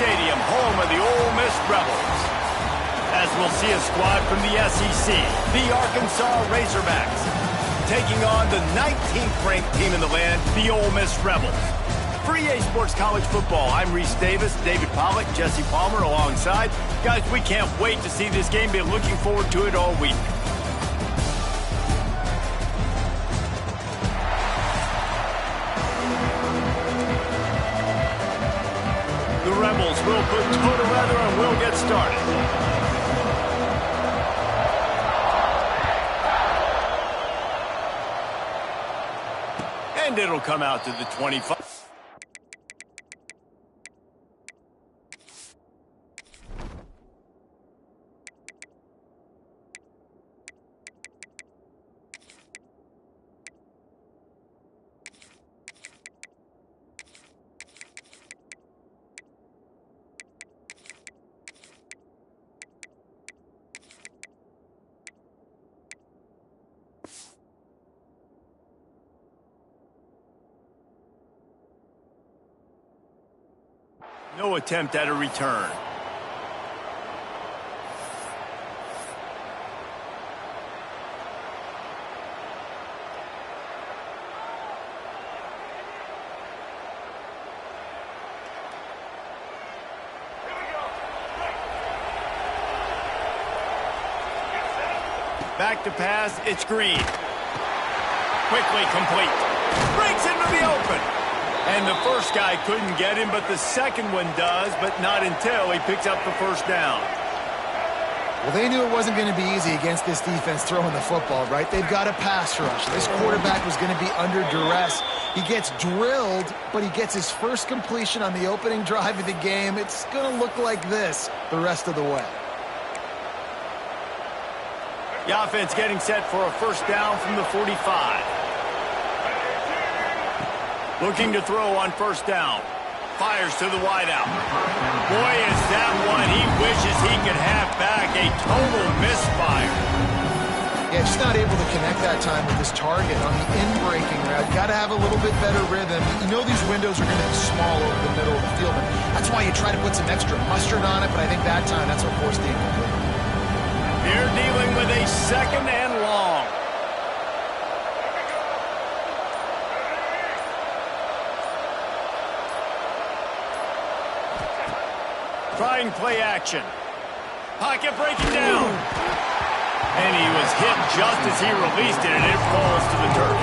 Stadium, home of the Ole Miss Rebels. As we'll see a squad from the SEC, the Arkansas Razorbacks, taking on the 19th ranked team in the land, the Ole Miss Rebels. For EA Sports College Football, I'm Reese Davis, David Pollack, Jesse Palmer alongside. Guys, we can't wait to see this game. Been looking forward to it all week. The Rebels will put toe together and we'll get started. And it'll come out to the 25. No attempt at a return. Back to pass, it's Green. Quickly complete. Breaks into the open. And the first guy couldn't get him, but the second one does, but not until he picks up the first down. Well, they knew it wasn't going to be easy against this defense throwing the football, right? They've got a pass rush. This quarterback was going to be under duress. He gets drilled, but he gets his first completion on the opening drive of the game. It's going to look like this the rest of the way. The offense getting set for a first down from the 45. Looking to throw on first down. Fires to the wideout. Boy, is that one he wishes he could have back. A total misfire. Yeah, just not able to connect that time with his target on the in-breaking route. Got to have a little bit better rhythm. You know these windows are going to be small over the middle of the field. And that's why you try to put some extra mustard on it, but I think that time that's what forced the incomplete. They're dealing with a second and long. Trying play action. Pocket breaking down. And he was hit just as he released it, and it falls to the turf.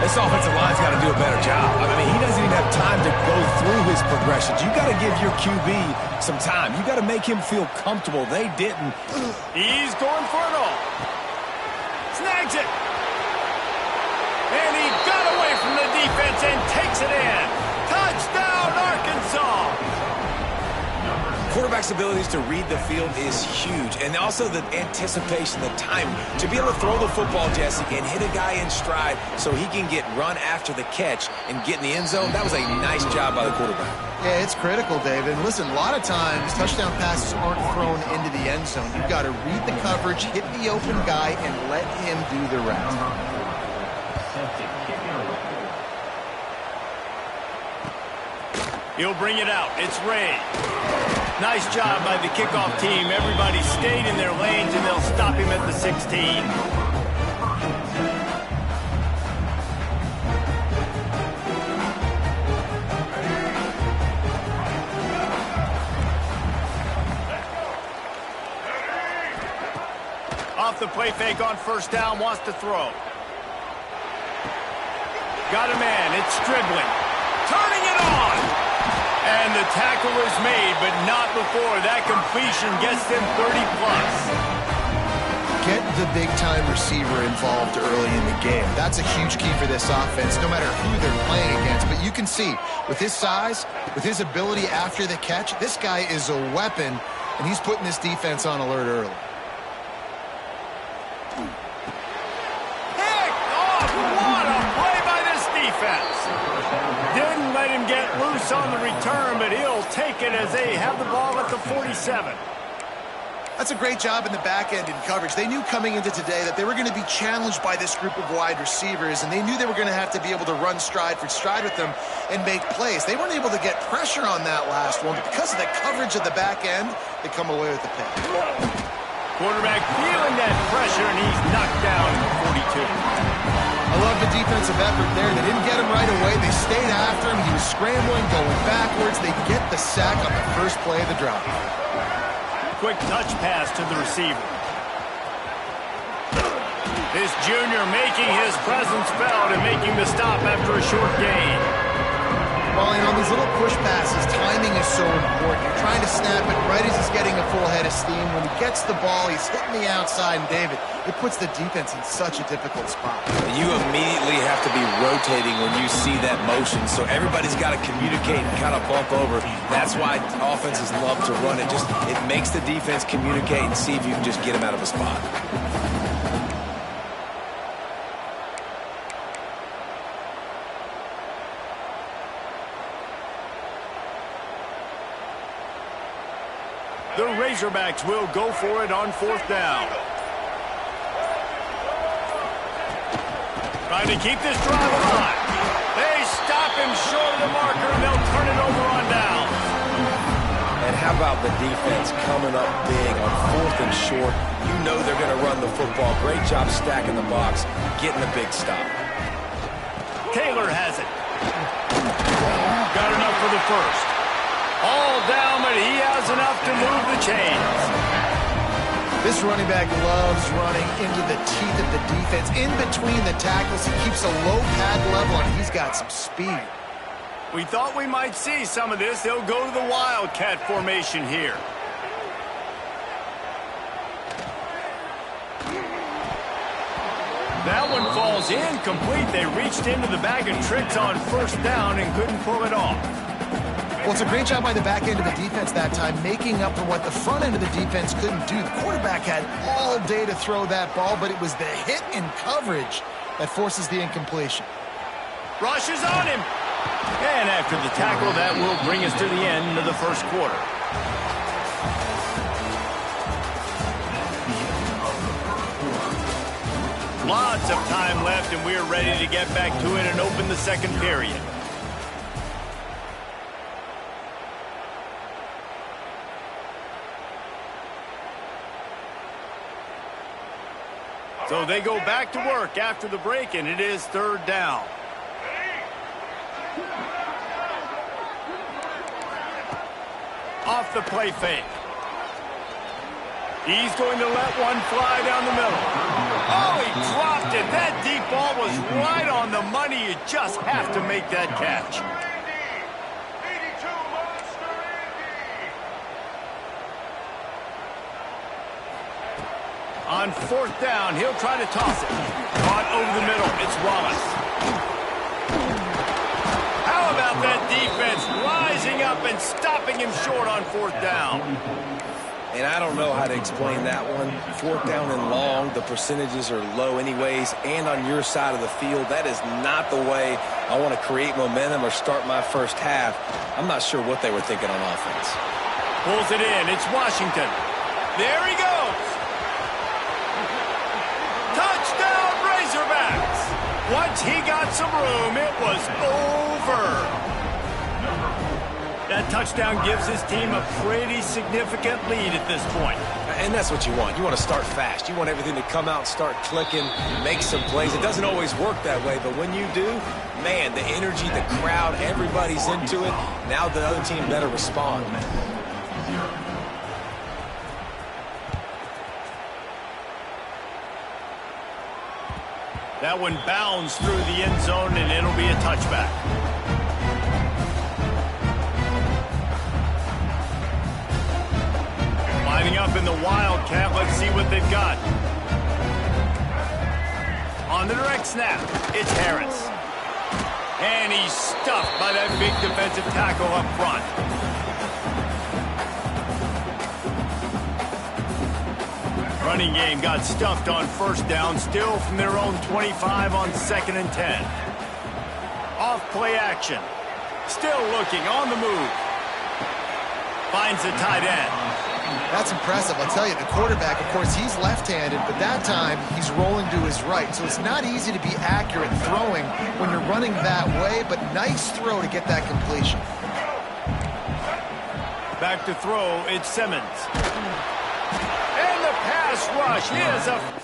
This offensive line's got to do a better job. I mean, he doesn't even have time to go through his progressions. You got to give your QB some time. You got to make him feel comfortable. They didn't. He's going for it all. Snags it. And he got away from the defense and takes it in. Touchdown, Arkansas. Quarterback's abilities to read the field is huge, and also the anticipation, the timing. To be able to throw the football, Jesse, and hit a guy in stride so he can get run after the catch and get in the end zone, that was a nice job by the quarterback. Yeah, it's critical, David. And listen, a lot of times touchdown passes aren't thrown into the end zone. You've got to read the coverage, hit the open guy, and let him do the rest. He'll bring it out. It's Ray. Nice job by the kickoff team. Everybody stayed in their lanes, and they'll stop him at the 16. Off the play fake on first down, wants to throw. Got a man. It's Stribling. Turning it on. And the tackle is made, but not before that completion gets them 30-plus. Get the big-time receiver involved early in the game. That's a huge key for this offense, no matter who they're playing against. But you can see, with his size, with his ability after the catch, this guy is a weapon, and he's putting this defense on alert early. Pick off! What a play by this defense! Didn't let him get loose on the return, but he'll take it as they have the ball at the 47. That's a great job in the back end in coverage. They knew coming into today that they were going to be challenged by this group of wide receivers, and they knew they were going to have to be able to run stride for stride with them and make plays. They weren't able to get pressure on that last one, but because of the coverage of the back end, they come away with the pick. Quarterback feeling that pressure, and he's knocked down at the 42. I love the defensive effort there. They didn't get him right away. They stayed after him. He was scrambling, going backwards. They get the sack on the first play of the drive. Quick touch pass to the receiver. This junior making his presence felt and making the stop after a short gain. Well, on these little push passes, timing is so important. You're trying to snap it right as he's getting a full head of steam. When he gets the ball, he's hitting the outside, and David, it puts the defense in such a difficult spot. You immediately have to be rotating when you see that motion, so everybody's got to communicate and kind of bump over. That's why offenses love to run it. It makes the defense communicate and see if you can just get him out of a spot. The Razorbacks will go for it on 4th down. Trying to keep this drive alive. They stop him short of the marker, and they'll turn it over on down. And how about the defense coming up big on 4th and short? You know they're going to run the football. Great job stacking the box, getting the big stop. Taylor has it. Got enough for the first. All down, but he has enough to move the chains. This running back loves running into the teeth of the defense. In between the tackles, he keeps a low pad level, and he's got some speed. We thought we might see some of this. They'll go to the Wildcat formation here. That one falls incomplete. They reached into the bag of tricks on 1st down and couldn't pull it off. Well, it's a great job by the back end of the defense that time, making up for what the front end of the defense couldn't do. The quarterback had all day to throw that ball, but it was the hit in coverage that forces the incompletion. Rush is on him. And after the tackle, that will bring us to the end of the first quarter. Lots of time left, and we're ready to get back to it and open the second period. So they go back to work after the break, and it is 3rd down. Off the play fake. He's going to let one fly down the middle. Oh, he dropped it. That deep ball was right on the money. You just have to make that catch. On 4th down, he'll try to toss it. Caught over the middle. It's Wallace. How about that defense rising up and stopping him short on 4th down? And I don't know how to explain that one. 4th down and long, the percentages are low anyways, and on your side of the field, that is not the way I want to create momentum or start my first half. I'm not sure what they were thinking on offense. Pulls it in. It's Washington. There he goes. Touchdown, Razorbacks. Once he got some room, it was over. That touchdown gives his team a pretty significant lead at this point. And that's what you want. You want to start fast. You want everything to come out and start clicking, make some plays. It doesn't always work that way, but when you do, man, the energy, the crowd, everybody's into it. Now the other team better respond. That one bounds through the end zone, and it'll be a touchback. Lining up in the Wildcat. Let's see what they've got. On the direct snap, it's Harris. And he's stuffed by that big defensive tackle up front. Running game got stuffed on 1st down, still from their own 25 on 2nd and 10. Off play action. Still looking on the move. Finds the tight end. That's impressive. I'll tell you, the quarterback, of course, he's left-handed, but that time he's rolling to his right. So it's not easy to be accurate throwing when you're running that way, but nice throw to get that completion. Back to throw, it's Simmons. And the pass rush is a...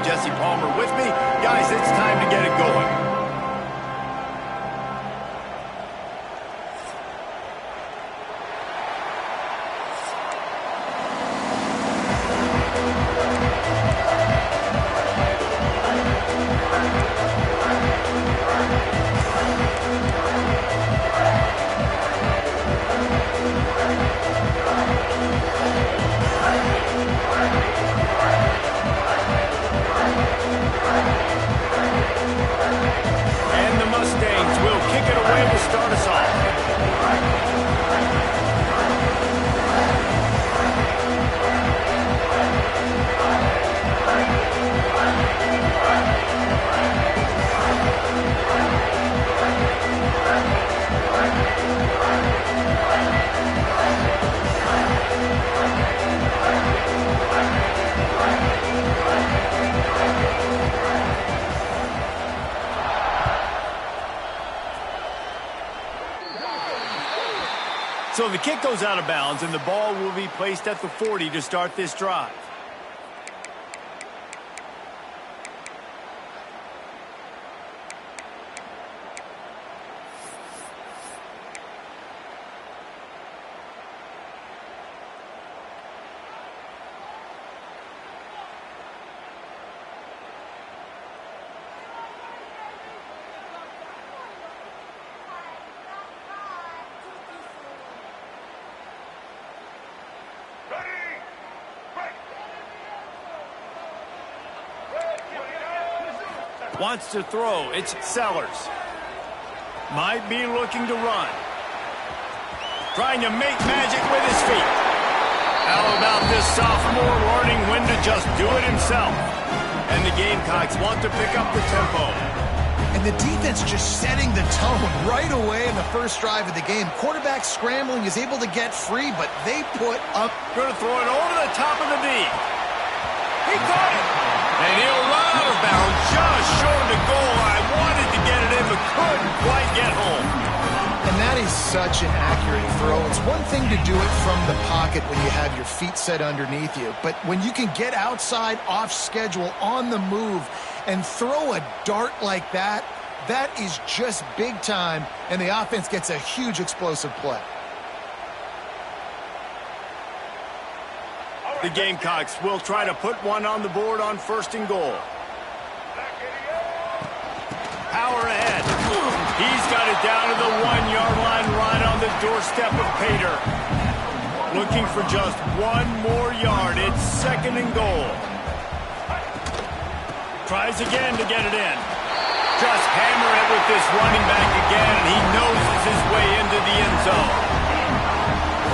Jesse Palmer with me. Guys, it's time to get it going. And the Mustangs will kick it away to start us off. So the kick goes out of bounds, and the ball will be placed at the 40 to start this drive. Wants to throw. It's Sellers. Might be looking to run. Trying to make magic with his feet. How about this sophomore learning when to just do it himself? And the Gamecocks want to pick up the tempo. And the defense just setting the tone right away in the first drive of the game. Quarterback scrambling, is able to get free, but they put up. Going to throw it over the top of the knee. He caught it. And he'll run out of bounds just short of the goal line. Wanted to get it in, but couldn't quite get home. And that is such an accurate throw. It's one thing to do it from the pocket when you have your feet set underneath you, but when you can get outside, off schedule, on the move, and throw a dart like that, that is just big time, and the offense gets a huge explosive play. The Gamecocks will try to put one on the board on 1st and goal. Power ahead. He's got it down to the 1-yard line right on the doorstep of Pater. Looking for just one more yard. It's 2nd and goal. Tries again to get it in. Just hammer it with this running back again, and he noses his way into the end zone.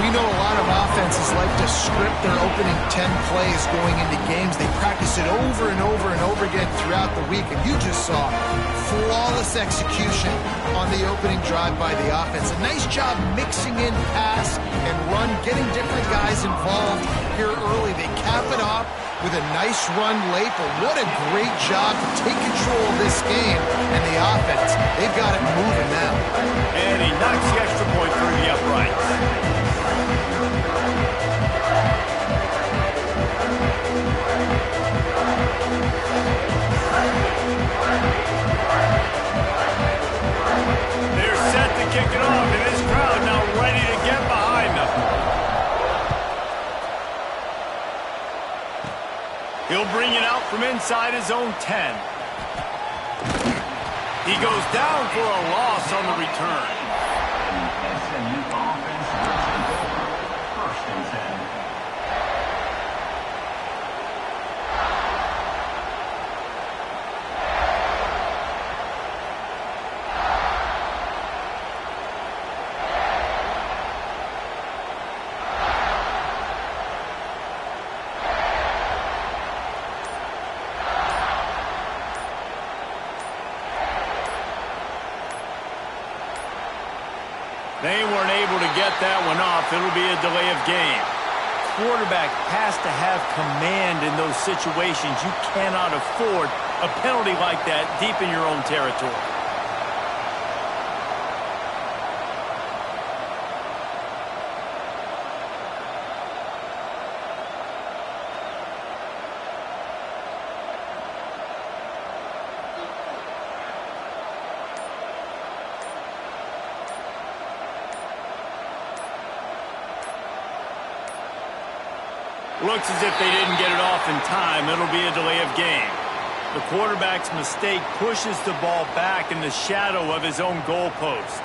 We know a lot of offenses like to script their opening 10 plays going into games. They practice it over and over and over again throughout the week, and you just saw flawless execution on the opening drive by the offense. A nice job mixing in pass and run, getting different guys involved here early. They cap it off with a nice run late, but what a great job to take control of this game. And the offense, they've got it moving now. And he knocks the extra point through the uprights. They're set to kick it off, and this crowd now ready to get behind them. He'll bring it out from inside his own 10. He goes down for a loss on the return. They weren't able to get that one off. It'll be a delay of game. Quarterback has to have command in those situations. You cannot afford a penalty like that deep in your own territory. Looks as if they didn't get it off in time. It'll be a delay of game. The quarterback's mistake pushes the ball back in the shadow of his own goalpost.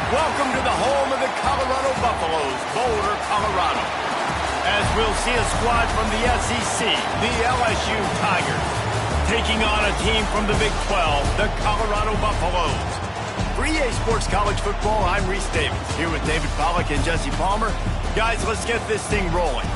Welcome to the home of the Colorado Buffaloes, Boulder, Colorado. As we'll see a squad from the SEC, the LSU Tigers, taking on a team from the Big 12, the Colorado Buffaloes. For EA Sports College Football, I'm Reese Davis, here with David Pollack and Jesse Palmer. Guys, let's get this thing rolling.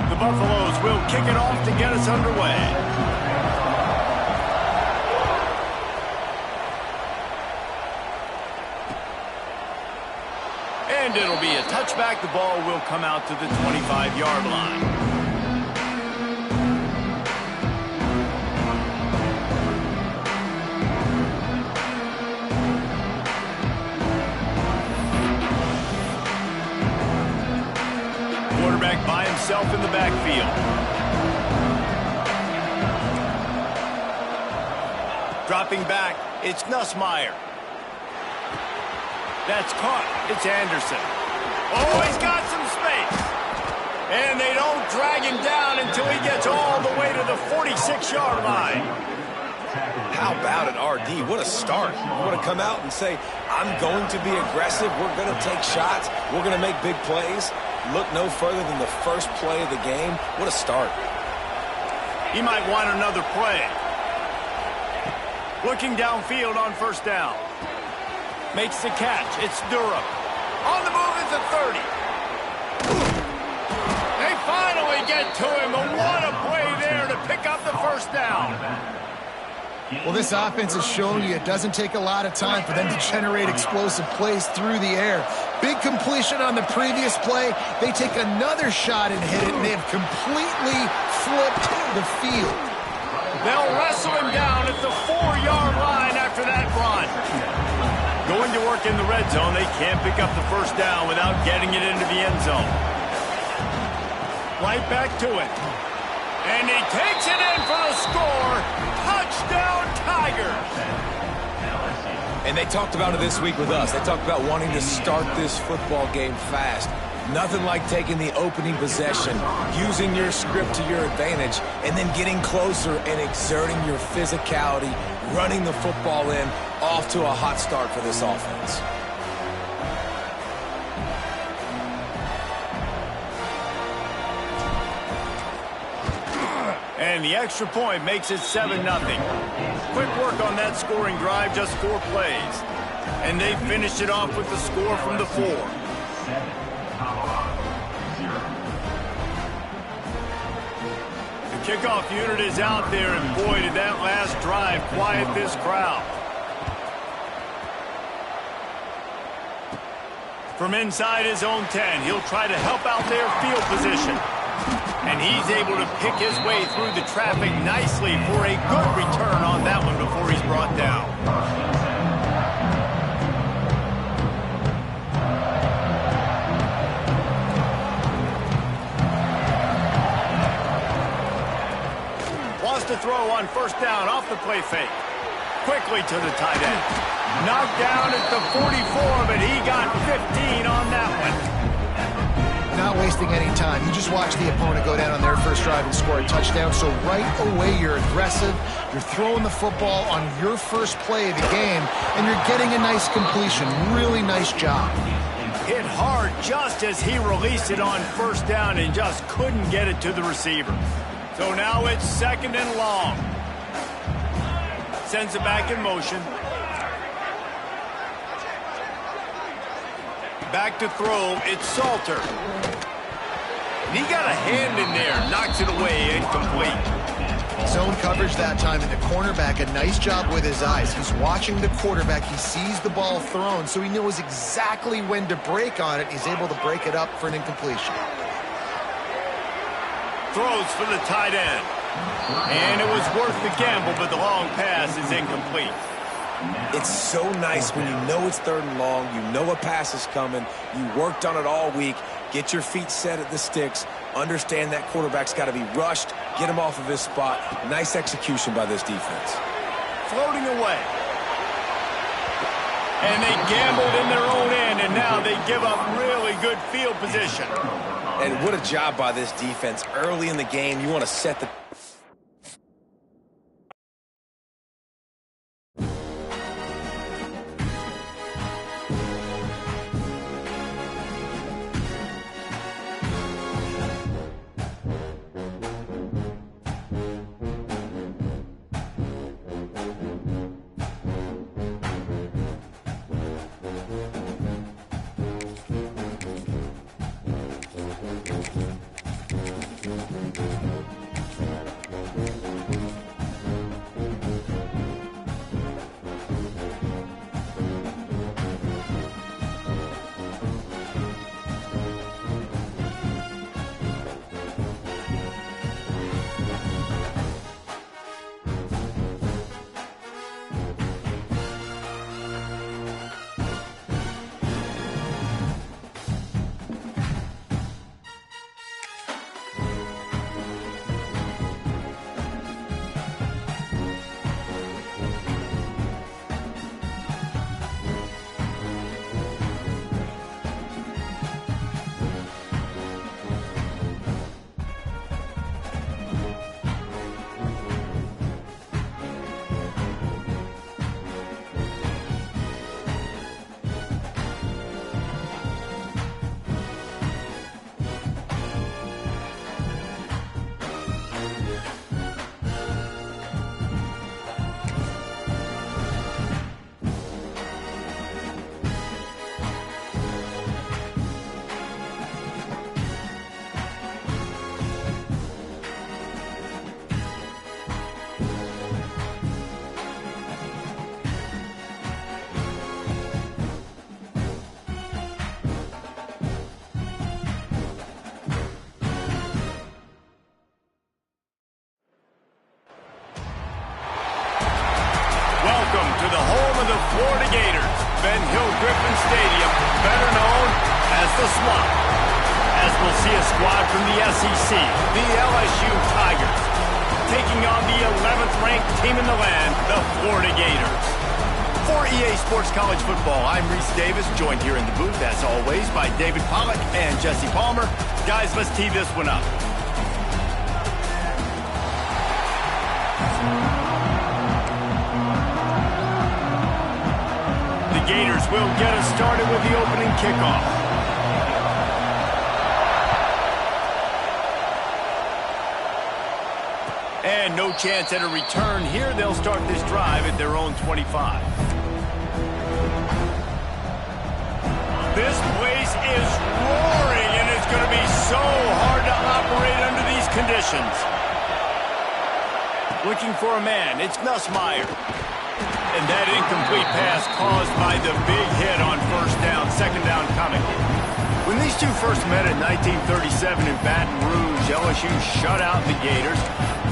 The Buffaloes will kick it off to get us underway. And it'll be a touchback. The ball will come out to the 25-yard line. Quarterback by himself in the backfield. Dropping back, it's Nussmeier. That's caught. It's Anderson. Oh, he's got some space. And they don't drag him down until he gets all the way to the 46-yard line. How about it, RD? What a start. You want to come out and say, I'm going to be aggressive. We're going to take shots. We're going to make big plays. Look no further than the first play of the game. What a start. He might want another play. Looking downfield on first down. Makes the catch. It's Durham. On the move is the 30. They finally get to him. And what a play there to pick up the first down. Well, this offense has shown you it doesn't take a lot of time for them to generate explosive plays through the air. Big completion on the previous play. They take another shot and hit it, and they have completely flipped the field. They'll wrestle him down at the 4-yard line after that run. Going to work in the red zone, they can't pick up the first down without getting it into the end zone. Right back to it. And he takes it in for the score. Touchdown, Tigers. And they talked about it this week with us. They talked about wanting to start this football game fast. Nothing like taking the opening possession, using your script to your advantage, and then getting closer and exerting your physicality, running the football in, off to a hot start for this offense. And the extra point makes it 7-0. Quick work on that scoring drive, just 4 plays. And they finished it off with the score from the 4. The kickoff unit is out there, and boy, did that last drive quiet this crowd. From inside his own 10, he'll try to help out their field position. And he's able to pick his way through the traffic nicely for a good return on that one before he's brought down. Wants to throw on first down off the play fake. Quickly to the tight end. Knocked down at the 44, but he got 15 on that one. Not wasting any time. You just watch the opponent go down on their first drive and score a touchdown. So right away, you're aggressive. You're throwing the football on your first play of the game, and you're getting a nice completion. Really nice job. Hit hard just as he released it on first down and just couldn't get it to the receiver. So now it's 2nd and long. Sends it back in motion. Back to throw, it's Salter. And he got a hand in there, knocks it away, incomplete. Zone coverage that time, and the cornerback, a nice job with his eyes. He's watching the quarterback. He sees the ball thrown, so he knows exactly when to break on it. He's able to break it up for an incompletion. Throws for the tight end. And it was worth the gamble, but the long pass is incomplete. It's so nice when you know it's 3rd and long, you know a pass is coming, you worked on it all week, get your feet set at the sticks, understand that quarterback's got to be rushed, get him off of his spot. Nice execution by this defense. Floating away. And they gambled in their own end, and give up really good field position. And what a job by this defense. Early in the game, you want to set the... Florida Gators, Ben Hill Griffin Stadium, better known as the Swamp. As we'll see a squad from the SEC, the LSU Tigers, taking on the 11th ranked team in the land, the Florida Gators. For EA Sports College Football, I'm Reese Davis, joined here in the booth, as always, by David Pollack and Jesse Palmer. Guys, let's tee this one up. The Gators will get us started with the opening kickoff. And no chance at a return here. They'll start this drive at their own 25. This place is roaring, and it's going to be so hard to operate under these conditions. Looking for a man, it's Nussmeier. And that incomplete pass caused by the big hit on first down, second down coming. When these two first met in 1937 in Baton Rouge, LSU shut out the Gators.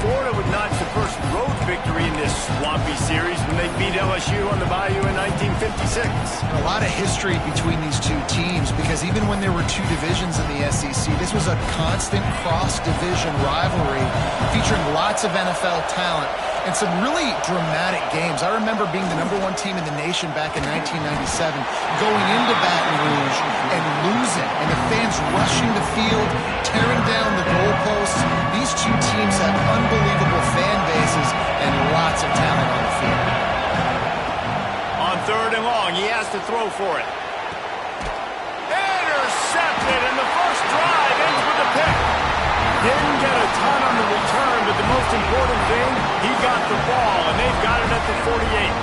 Florida would notch the first road victory in this swampy series when they beat LSU on the Bayou in 1956. A lot of history between these two teams because even when there were two divisions in the SEC, this was a constant cross-division rivalry featuring lots of NFL talent and some really dramatic games. I remember being the #1 team in the nation back in 1997, going into Baton Rouge and losing, and the fans rushing the field, tearing down the goalposts. These two teams have unbelievable fan bases and lots of talent on the field. On third and long, he has to throw for it. Intercepted, and the first drive ends with a pick. Didn't get a ton on the return, but the most important thing, he got the ball, and they've got it at the 48.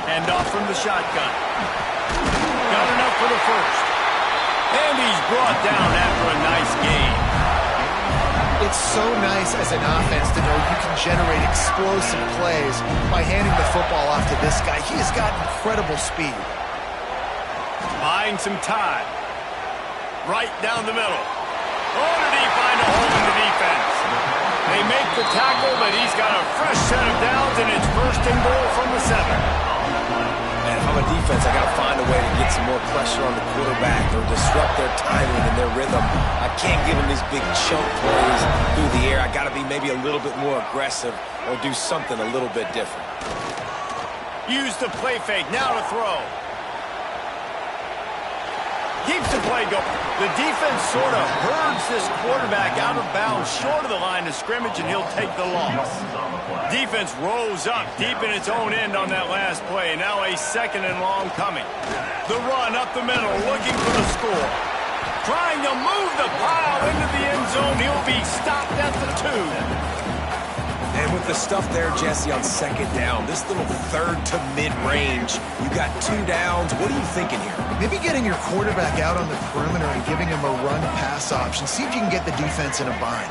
Hand off from the shotgun. Got enough for the first. And he's brought down after a nice gain. It's so nice as an offense to know you can generate explosive plays by handing the football off to this guy. He has got incredible speed. Buying some time. Right down the middle. Oh, did he find a hole in the defense? They make the tackle, but he's got a fresh set of downs, and it's first and goal from the 7. And if I'm a defense, I got to find a way to get some more pressure on the quarterback or disrupt their timing and their rhythm. I can't give them these big chunk plays through the air. I got to be maybe a little bit more aggressive or do something a little bit different. Use the play fake. Now to throw. Keeps the play going. The defense sort of herds this quarterback out of bounds short of the line of scrimmage, and he'll take the loss. Defense rose up deep in its own end on that last play. Now a 2nd and long coming. The run up the middle, looking for the score. Trying to move the pile into the end zone. He'll be stopped at the 2. And with the stuff there, Jesse, on 2nd down, this little 3rd to mid-range, you got 2 downs. What are you thinking here? Maybe getting your quarterback out on the perimeter and giving him a run-pass option. See if you can get the defense in a bind.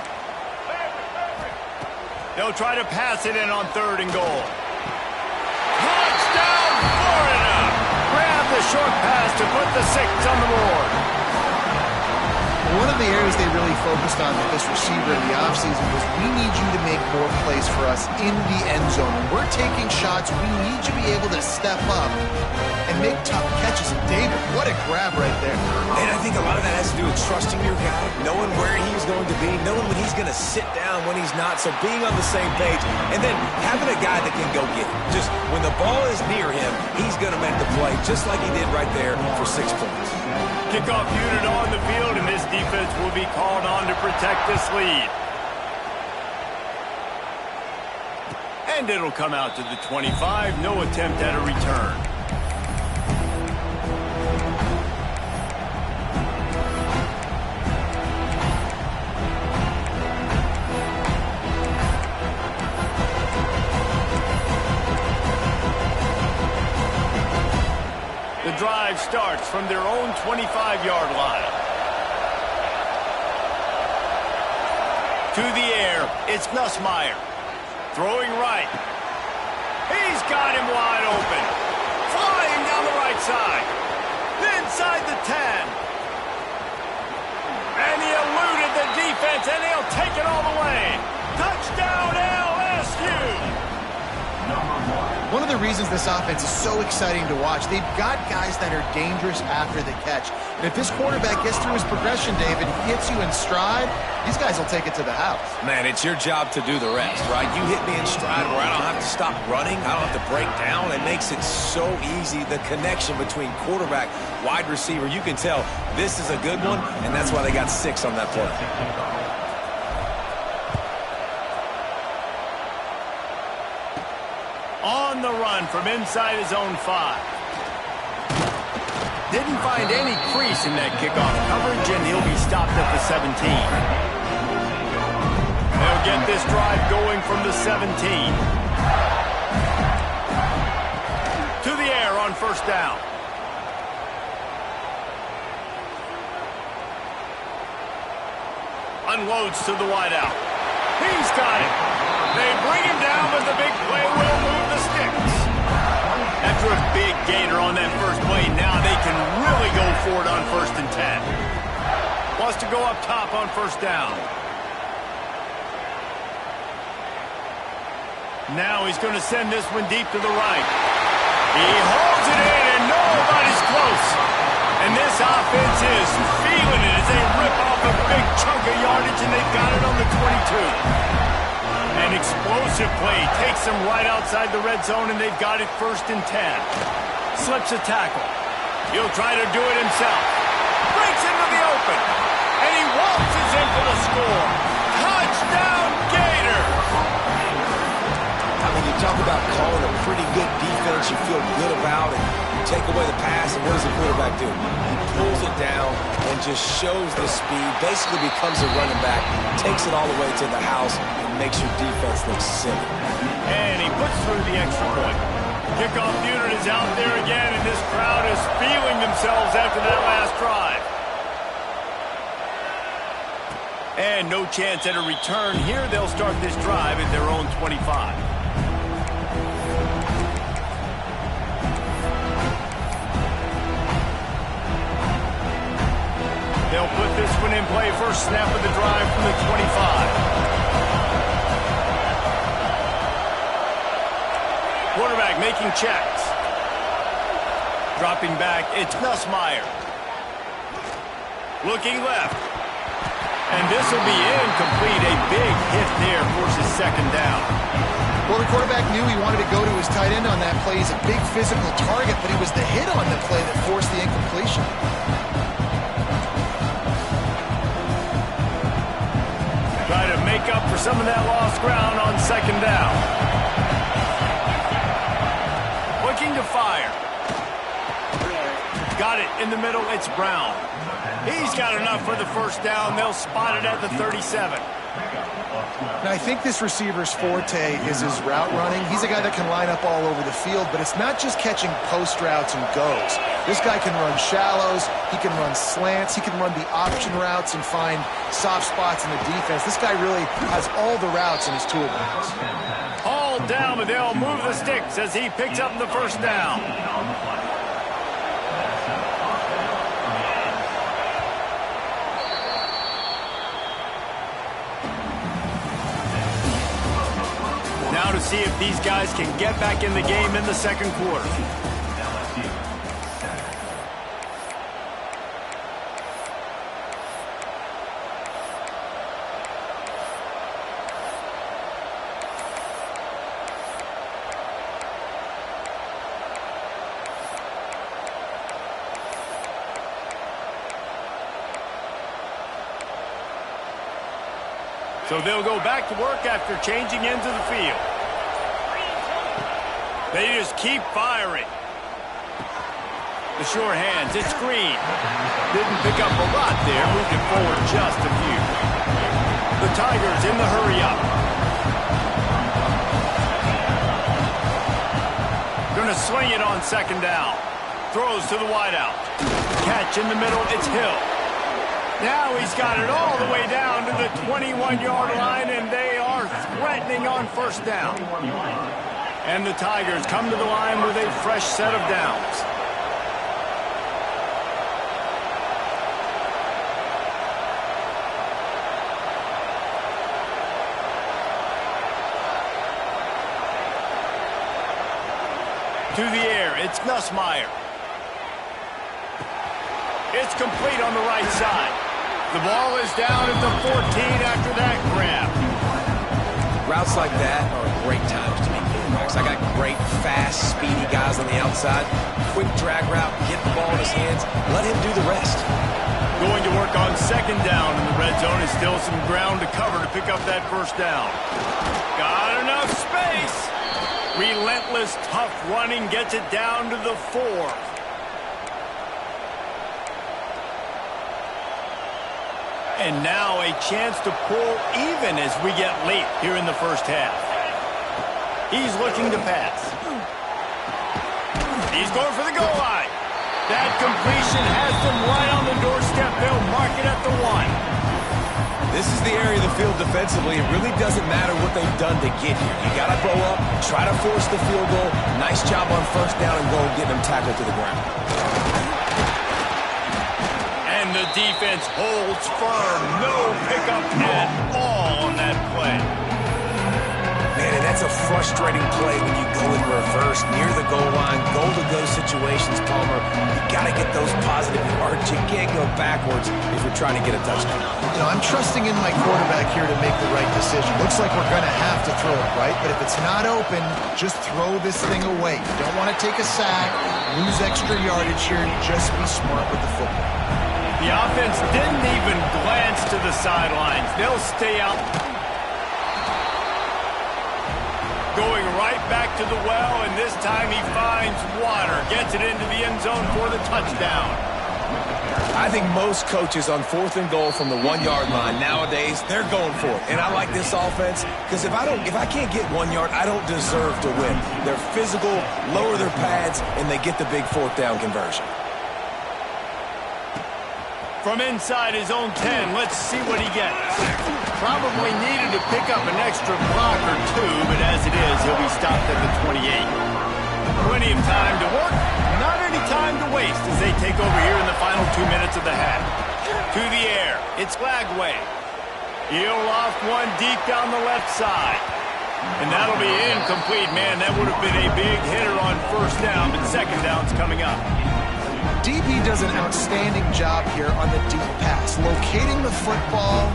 They'll try to pass it in on 3rd and goal. Touchdown, Florida! Grab the short pass to put the 6 on the board. One of the areas they really focused on with this receiver in the offseason was we need you to make more plays for us in the end zone. When we're taking shots, we need you to be able to step up and make tough catches. And David, what a grab right there. And I think a lot of that has to do with trusting your guy, knowing where he's going to be, knowing when he's going to sit down, when he's not. So being on the same page, and then having a guy that can go get it. Just when the ball is near him, he's going to make the play, just like he did right there for 6 points. Kickoff unit on the field, and this defense will be called on to protect this lead. And it'll come out to the 25. No attempt at a return. The drive starts from their own 25-yard line. To the air, it's Nussmeier. Throwing right. He's got him wide open. Flying down the right side. Inside the 10. And he eluded the defense, and he'll take it all the way. Touchdown, LSU! One of the reasons this offense is so exciting to watch, they've got guys that are dangerous after the catch. And if this quarterback gets through his progression, David, hits you in stride, these guys will take it to the house. Man, it's your job to do the rest, right? You hit me in stride where I don't have to stop running. I don't have to break down. It makes it so easy. The connection between quarterback, wide receiver, you can tell this is a good one, and that's why they got 6 on that play. On the run from inside his own 5. Didn't find any crease in that kickoff coverage, and he'll be stopped at the 17. They'll get this drive going from the 17. To the air on 1st down. Unloads to the wideout. He's got it. They bring him down, but the big play will move the sticks. After a big gainer on that first play, now they can really go for it on 1st and 10. Wants to go up top on 1st down. Now he's going to send this one deep to the right. He holds it in, and nobody's close. And this offense is feeling it as they rip off a big chunk of yardage, and they've got it on the 22. An explosive play takes them right outside the red zone, and they've got it 1st and 10. Slips a tackle. He'll try to do it himself. Breaks into the open. And he waltzes in for the score. Touchdown, Gators! When you talk about calling a pretty good defense you feel good about, and you take away the pass, and what does the quarterback do? He pulls it down and just shows the speed, basically becomes a running back, takes it all the way to the house, and makes your defense look silly. And he puts through the extra point. Kickoff unit is out there again, and this crowd is feeling themselves after that last drive. And no chance at a return here. They'll start this drive at their own 25. They'll put this one in play. First snap of the drive from the 25. Quarterback making checks. Dropping back, it's Nussmeier. Looking left. And this will be incomplete. A big hit there forces 2nd down. Well, the quarterback knew he wanted to go to his tight end on that play. He's a big physical target, but it was the hit on the play that forced the incompletion. Try to make up for some of that lost ground on second down. Looking to fire. Got it in the middle. It's Brown. He's got enough for the first down. They'll spot it at the 37. And I think this receiver's forte is his route running. He's a guy that can line up all over the field, but it's not just catching post routes and goes. This guy can run shallows, he can run slants, he can run the option routes and find soft spots in the defense. This guy really has all the routes in his toolbox. All down, but they'll move the sticks as he picks up the first down. Now to see if these guys can get back in the game in the second quarter. So they'll go back to work after changing into the field. They just keep firing. The sure hands, it's Green. Didn't pick up a lot there, moved it forward just a few. The Tigers in the hurry up. Gonna swing it on second down. Throws to the wideout. Catch in the middle, it's Hill. Now he's got it all the way down to the 21-yard line, and they are threatening on first down. And the Tigers come to the line with a fresh set of downs. To the air, it's Nussmeier. It's complete on the right side. The ball is down at the 14 after that grab. Routes like that are great times to be quarterbacks. I got great, fast, speedy guys on the outside. Quick drag route, get the ball in his hands, let him do the rest. Going to work on second down in the red zone. Is still some ground to cover to pick up that first down. Got enough space. Relentless, tough running gets it down to the 4. And now a chance to pull even as we get late here in the first half. He's looking to pass. He's going for the goal line. That completion has them right on the doorstep. They'll mark it at the 1. This is the area of the field defensively. It really doesn't matter what they've done to get here. You got to go up, try to force the field goal. Nice job on first down and goal, getting them tackled to the ground. And the defense holds firm. No pickup at all on that play. Man, and that's a frustrating play when you go in reverse near the goal line, goal-to-go situations, Palmer. You got to get those positive yards. You can't go backwards if you're trying to get a touchdown. You know, I'm trusting in my quarterback here to make the right decision. Looks like we're going to have to throw it, right? But if it's not open, just throw this thing away. You don't want to take a sack, lose extra yardage here. Just be smart with the football. The offense didn't even glance to the sidelines. They'll stay out. Going right back to the well, and this time he finds water. Gets it into the end zone for the touchdown. I think most coaches on 4th and goal from the 1-yard line nowadays, they're going for it. And I like this offense because if I can't get 1 yard, I don't deserve to win. They're physical, lower their pads, and they get the big 4th down conversion. From inside his own 10, let's see what he gets. Probably needed to pick up an extra block or 2, but as it is, he'll be stopped at the 28. Plenty of time to work, not any time to waste as they take over here in the final 2 minutes of the half. To the air, it's Lagway. He'll loft one deep down the left side. And that'll be incomplete. Man, that would have been a big hitter on first down, but second down's coming up. DB does an outstanding job here on the deep pass. Locating the football,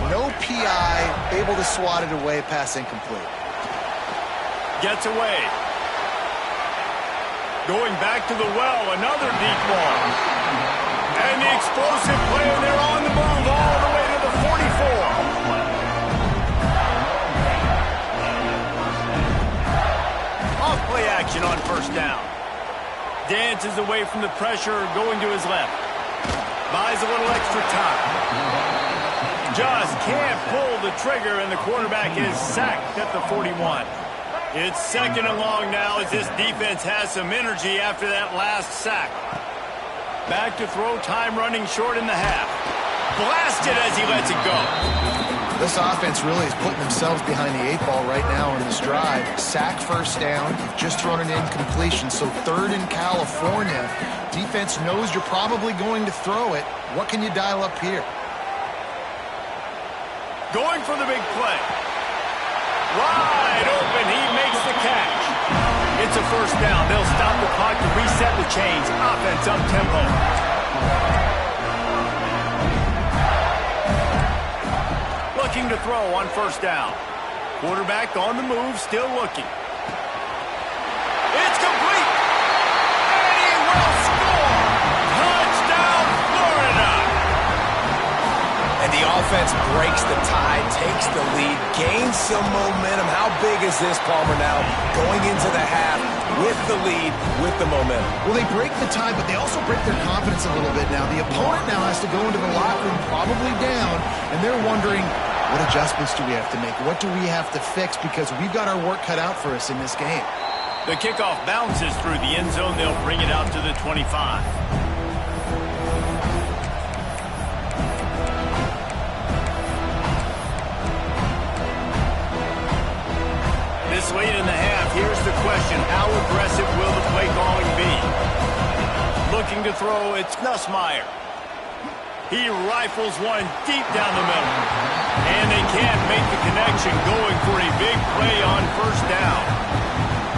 no PI, able to swat it away, pass incomplete. gets away. Going back to the well, another deep ball. And the explosive play, and they're on the move all the way to the 44. Off play action on first down. Dances away from the pressure, going to his left. Buys a little extra time. Just can't pull the trigger, and the quarterback is sacked at the 41. It's second and long now as this defense has some energy after that last sack. Back to throw, time running short in the half. Blasted as he lets it go. This offense really is putting themselves behind the 8-ball right now in this drive. Sack first down, just thrown an incompletion, so third in California. Defense knows you're probably going to throw it. What can you dial up here? Going for the big play. Wide open, he makes the catch. It's a first down. They'll stop the clock to reset the chains. Offense up tempo. Looking to throw on first down. Quarterback on the move, still looking. It's complete. And he will score. Touchdown, Florida. And the offense breaks the tie, takes the lead, gains some momentum. How big is this, Palmer, now going into the half with the lead, with the momentum? Well, they break the tie, but they also break their confidence a little bit now. The opponent now has to go into the locker room probably down, and they're wondering, what adjustments do we have to make? What do we have to fix? Because we've got our work cut out for us in this game. The kickoff bounces through the end zone. They'll bring it out to the 25. This late in the half, here's the question. How aggressive will the play calling be? Looking to throw, it's Nussmeier. He rifles one deep down the middle. And they can't make the connection, going for a big play on first down.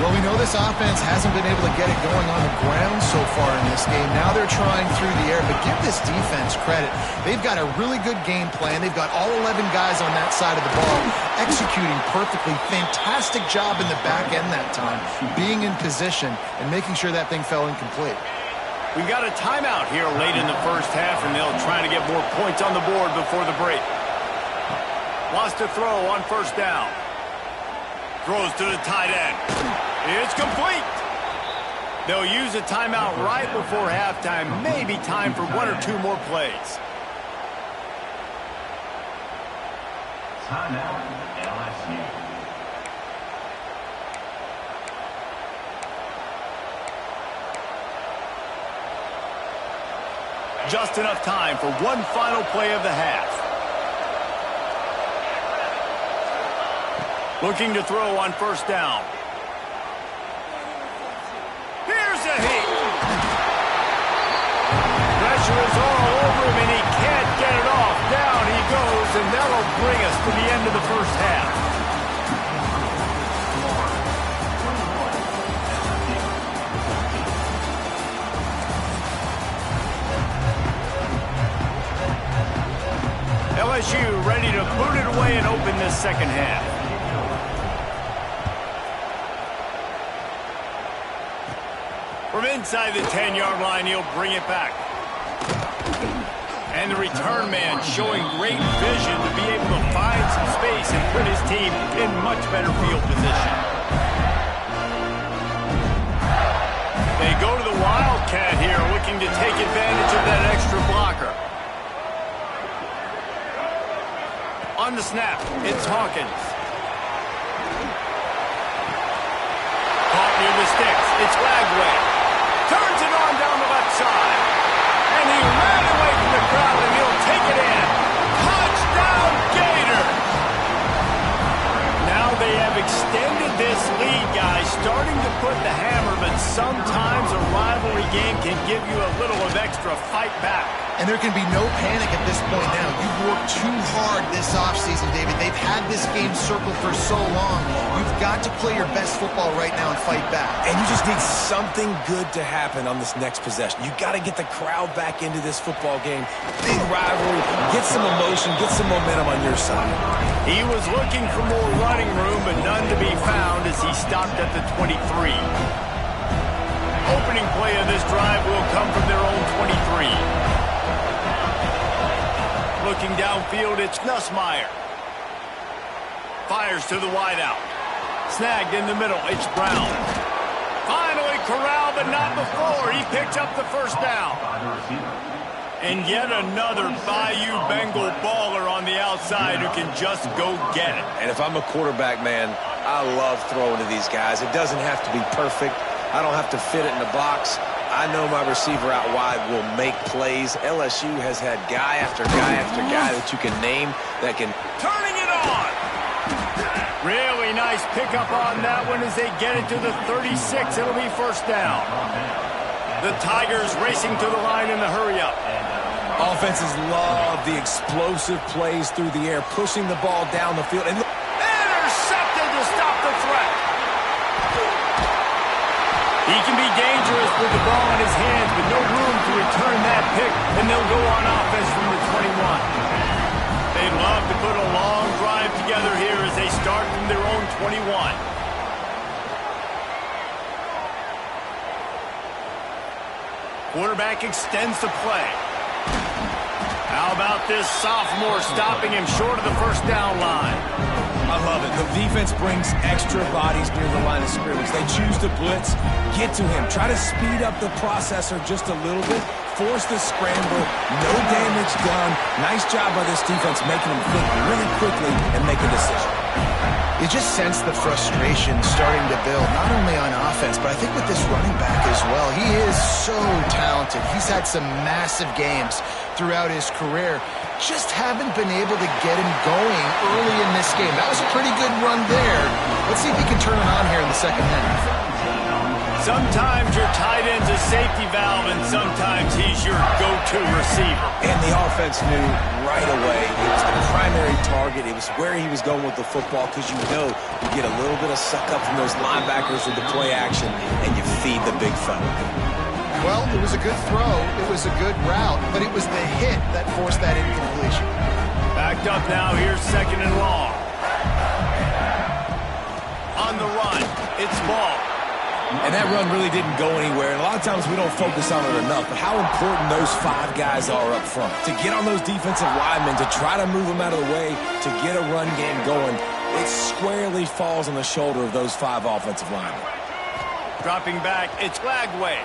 Well, we know this offense hasn't been able to get it going on the ground so far in this game. Now they're trying through the air, but give this defense credit. They've got a really good game plan. They've got all 11 guys on that side of the ball executing perfectly. Fantastic job in the back end that time, being in position and making sure that thing fell incomplete. We've got a timeout here late in the first half, and they'll try to get more points on the board before the break. Wants to throw on first down. Throws to the tight end. It's complete. They'll use a timeout right before halftime. Maybe time for one or two more plays. Timeout, LSU. Just enough time for one final play of the half. Looking to throw on first down. Here's a hit. Pressure is all over him, and he can't get it off. Down he goes, and that'll bring us to the end of the first half. LSU ready to boot it away and open this second half. From inside the 10-yard line, he'll bring it back. And the return man showing great vision to be able to find some space and put his team in much better field position. They go to the Wildcat here, looking to take advantage of that extra blocker. On the snap, it's Hawkins. Caught near the sticks, it's Lagway. Turns it on down the left side. And he ran away from the crowd, and he'll take it in. Touchdown, Gator! Now they have extended this lead, guys, starting to put the hammer, but sometimes a rivalry game can give you a little of extra fight back. And there can be no panic at this point now. You've worked too hard this offseason, David. They've had this game circled for so long. You've got to play your best football right now and fight back. And you just need something good to happen on this next possession. You got to get the crowd back into this football game. Big rivalry. Get some emotion. Get some momentum on your side. He was looking for more running room, but none to be found as he stopped at the 23. Opening play of this drive will come from their own 23. Looking downfield, it's Nussmeier. Fires to the wideout. Snagged in the middle, it's Brown. Finally corralled, but not before. He picked up the first down. And yet another Bayou Bengal baller on the outside who can just go get it. And if I'm a quarterback, man, I love throwing to these guys. It doesn't have to be perfect. I don't have to fit it in the box. I know my receiver out wide will make plays. LSU has had guy after guy after guy that you can name that can... Turning it on! Really nice pickup on that one as they get it to the 36. It'll be first down. The Tigers racing to the line in the hurry-up. Offenses love the explosive plays through the air, pushing the ball down the field. And intercepted to stop the threat. He can be dangerous with the ball in his hands, but no room to return that pick, and they'll go on offense from the 21. They'd love to put a long drive together here as they start from their own 21. Quarterback extends the play. How about this sophomore stopping him short of the first down line? I love it. The defense brings extra bodies near the line of scrimmage. They choose to blitz, get to him, try to speed up the processor just a little bit, force the scramble, no damage done. Nice job by this defense making him think really quickly and make a decision. You just sense the frustration starting to build, not only on offense, but I think with this running back as well. He is so talented. He's had some massive games throughout his career. Just haven't been able to get him going early in this game. That was a pretty good run there. Let's see if he can turn it on here in the second half. Sometimes your tight end's a safety valve, and sometimes he's your go-to receiver. And the offense knew right away it was the primary target. It was where he was going with the football, because you know you get a little bit of suck up from those linebackers with the play action, and you feed the big fella. Well, it was a good throw. It was a good route, but it was the hit that forced that incompletion. Backed up now. Here's second and long. On the run, it's Ball. And that run really didn't go anywhere. And a lot of times we don't focus on it enough, but how important those five guys are up front. To get on those defensive linemen, to try to move them out of the way, to get a run game going, it squarely falls on the shoulder of those five offensive linemen. Dropping back, it's Lagway.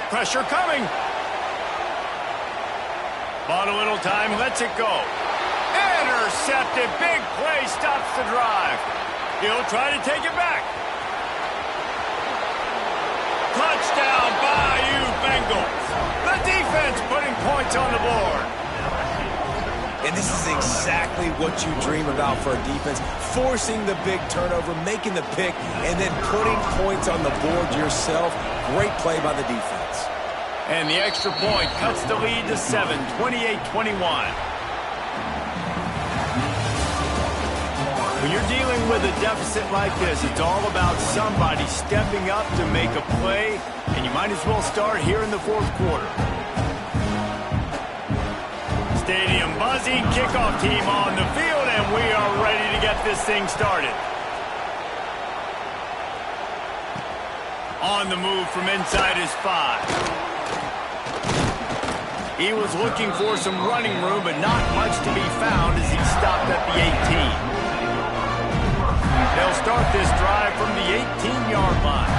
Pressure coming. Bought a little time, lets it go. Intercepted, big play, stops the drive. He'll try to take it back. Touchdown, Bayou Bengals. The defense putting points on the board. And this is exactly what you dream about for a defense. Forcing the big turnover, making the pick, and then putting points on the board yourself. Great play by the defense. And the extra point cuts the lead to 7, 28-21. When you're dealing with a deficit like this, it's all about somebody stepping up to make a play, and you might as well start here in the fourth quarter. Stadium buzzing, kickoff team on the field, and we are ready to get this thing started. On the move from inside his 5. He was looking for some running room, but not much to be found as he stopped at the 18. They'll start this drive from the 18-yard line.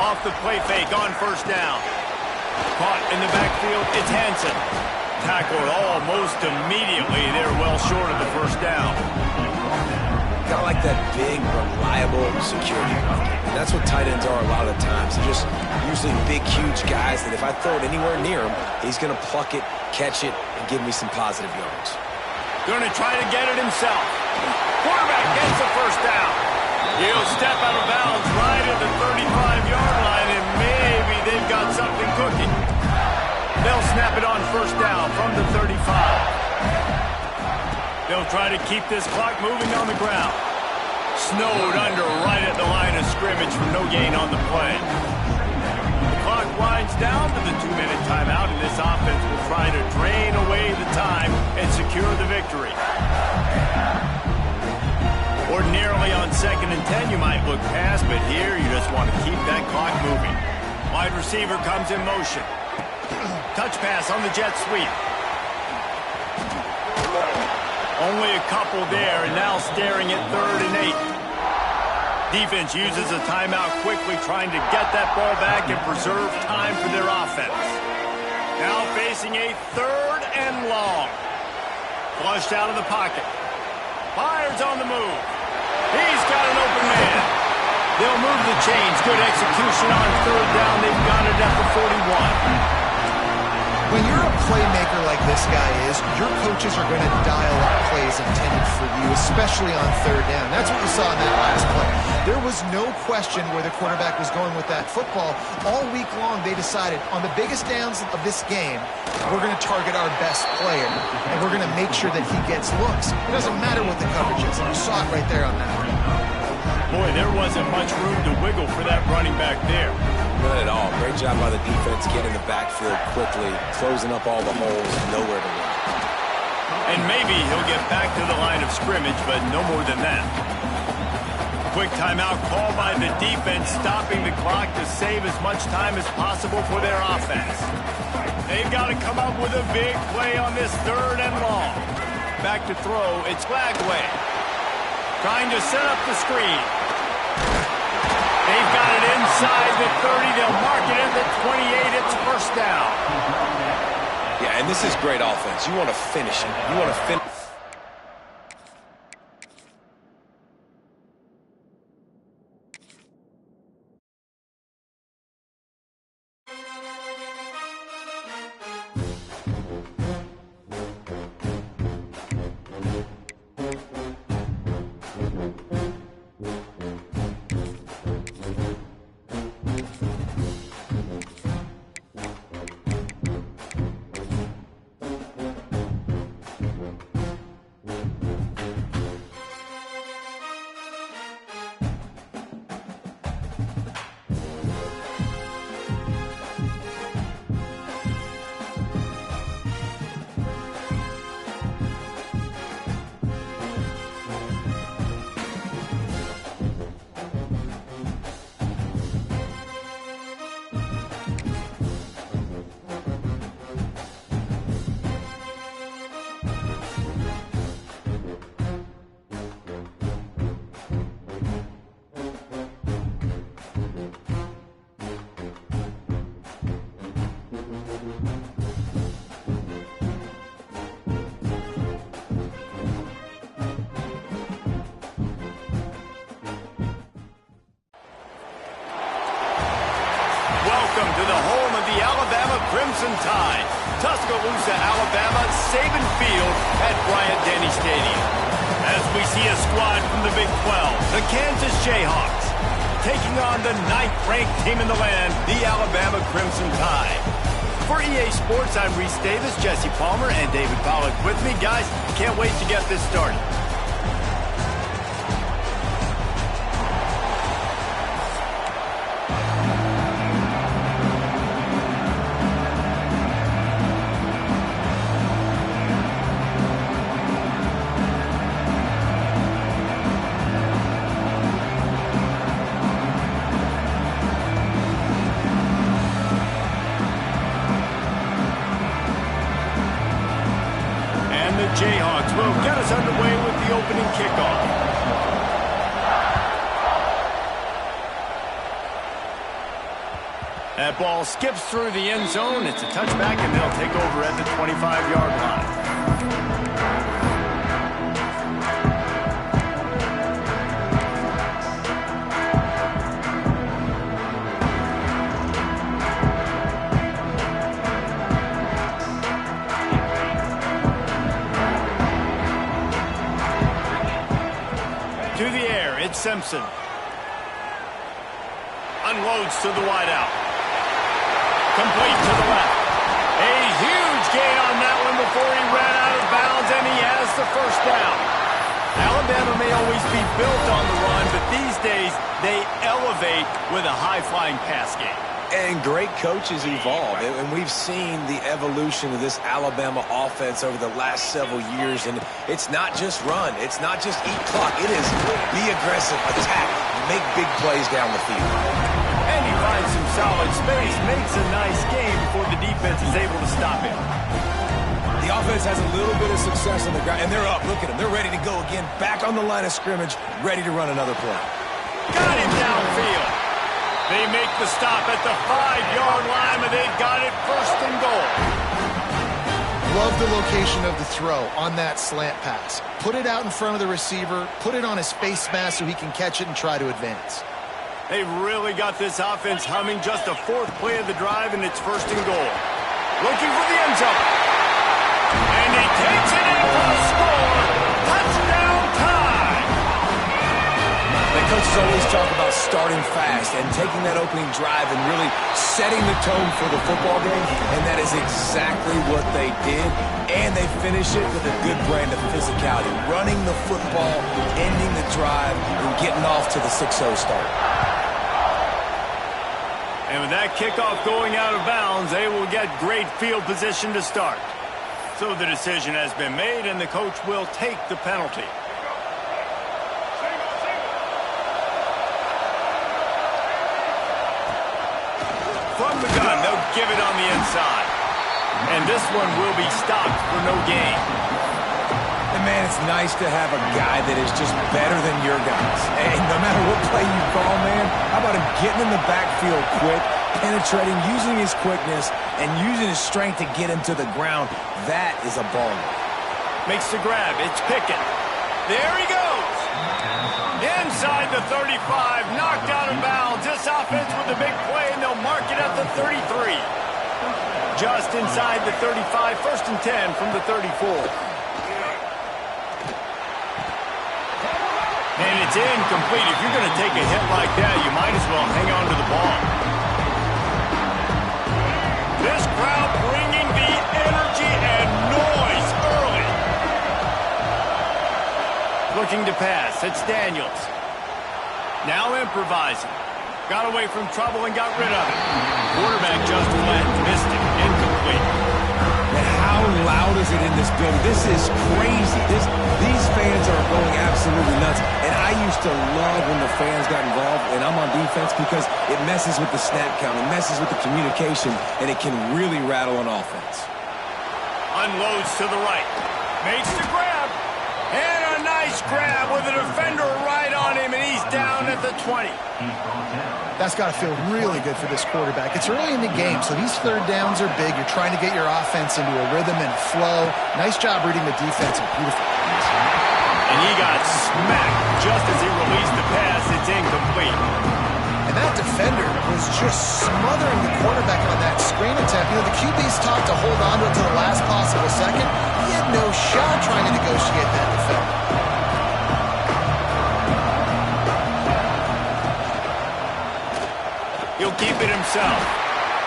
Off the play fake on first down. Caught in the backfield, it's Hansen. Tackled almost immediately. They're well short of the first down. Kind of like that big, reliable security blanket. And that's what tight ends are a lot of the times. They're just usually big, huge guys that if I throw it anywhere near him, he's going to pluck it, catch it, and give me some positive yards. Going to try to get it himself. Quarterback gets the first down. He'll step out of bounds right at the 35-yard line, and maybe they've got something cooking. They'll snap it on first down from the 35. They'll try to keep this clock moving on the ground. Snowed under right at the line of scrimmage for no gain on the play. The clock winds down to the 2-minute timeout, and this offense will try to drain away the time and secure the victory. Ordinarily on 2nd and 10, you might look past, but here you just want to keep that clock moving. Wide receiver comes in motion. Touch pass on the jet sweep. Only a couple there, and now staring at 3rd and 8. Defense uses a timeout quickly, trying to get that ball back and preserve time for their offense. Now facing a 3rd and long. Flushed out of the pocket. Fires on the move. He's got an open man. They'll move the chains. Good execution on 3rd down. They've got it at the 41. When you're a playmaker like this guy is, your coaches are going to dial up plays intended for you, especially on 3rd down. That's what you saw in that last play. There was no question where the quarterback was going with that football. All week long, they decided on the biggest downs of this game, we're going to target our best player, and we're going to make sure that he gets looks. It doesn't matter what the coverage is, and you saw it right there on that one. Boy, there wasn't much room to wiggle for that running back there. None at all. Great job by the defense getting the backfield quickly, closing up all the holes, nowhere to run. And maybe he'll get back to the line of scrimmage, but no more than that. Quick timeout call by the defense, stopping the clock to save as much time as possible for their offense. They've got to come up with a big play on this 3rd and long. Back to throw, it's Lagway. Trying to set up the screen. They've got it inside the 30. They'll mark it at the 28. It's first down. Yeah, and this is great offense. You want to finish it. You want to finish. Welcome to the home of the Alabama Crimson Tide. Tuscaloosa, Alabama, Saban Field at Bryant-Denny Stadium. As we see a squad from the Big 12, the Kansas Jayhawks, taking on the 9th-ranked team in the land, the Alabama Crimson Tide. For EA Sports, I'm Reese Davis, Jesse Palmer, and David Pollack with me. Guys, can't wait to get this started. Jayhawks will get us underway with the opening kickoff. That ball skips through the end zone. It's a touchback, and they'll take over at the 25-yard line. To the air, it's Simpson. Unloads to the wideout. Complete to the left. A the first down. Alabama may always be built on the run, but these days they elevate with a high-flying pass game. And great coaches evolve, and we've seen the evolution of this Alabama offense over the last several years, and it's not just run, it's not just eat clock, it is be aggressive, attack, make big plays down the field. And he finds some solid space, makes a nice game before the defense is able to stop him. The offense has a little bit of success on the ground, and they're up, look at them, they're ready to go again, back on the line of scrimmage, ready to run another play. Got him downfield. They make the stop at the 5-yard line, and they've got it first and goal. Love the location of the throw on that slant pass. Put it out in front of the receiver, put it on his face mask so he can catch it and try to advance. They've really got this offense humming. Just a fourth play of the drive, and it's first and goal. Looking for the end zone. And he takes it in for a score. Touchdown time! The coaches always talk about starting fast and taking that opening drive and really setting the tone for the football game, and that is exactly what they did, and they finish it with a good brand of physicality, running the football, ending the drive, and getting off to the 6-0 start. And with that kickoff going out of bounds, they will get great field position to start. So the decision has been made, and the coach will take the penalty. From the gun, they'll give it on the inside. And this one will be stopped for no gain. And man, it's nice to have a guy that is just better than your guys. Hey, no matter what play you call, man, how about him getting in the backfield quick, penetrating, using his quickness, and using his strength to get him to the ground. That is a ball. Makes the grab. It's Pickett. There he goes. Inside the 35, knocked out of bounds. This offense with a big play, and they'll mark it at the 33. Just inside the 35, first and 10 from the 34. And it's incomplete. If you're going to take a hit like that, you might as well hang on to the ball. This crowd bringing the energy and noise early. Looking to pass. It's Daniels. Now improvising. Got away from trouble and got rid of it. Quarterback just went. Missed it. Incomplete. And how loud is it in this building? This is crazy. These fans are going absolutely nuts. And I used to love when the fans got involved, and I'm on defense, because it messes with the snap count. It messes with the communication, and it can really rattle an offense. Unloads to the right. Makes the grab. And a nice grab with a defender right on him, and he's down at the 20. That's got to feel really good for this quarterback. It's early in the game, so these third downs are big. You're trying to get your offense into a rhythm and a flow. Nice job reading the defense and beautiful plays. And he got smacked just as he released the pass. It's incomplete. And that defender was just smothering the quarterback on that screen attempt. You know, the QB's taught to hold on to it to the last possible second. He had no shot trying to negotiate that defender. He'll keep it himself.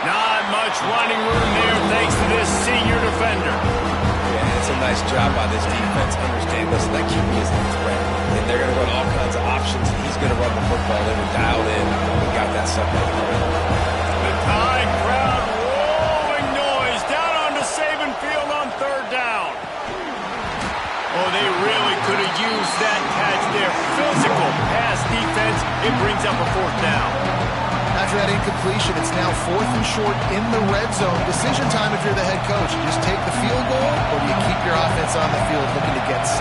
Not much running room there thanks to this senior defender. Yeah, it's a nice job by this defense. Understand, listen, that QB is a threat. And they're going to run all kinds of options, and he's going to run the football in and dialed in. We got that separated. The Tide crowd rolling noise down onto Saban Field on third down. Oh, they really could have used that catch there. Physical pass defense. It brings up a fourth down. After that incompletion, it's now 4th and short in the red zone. Decision time if you're the head coach. You just take the field goal, or do you keep your offense on the field looking to get 6?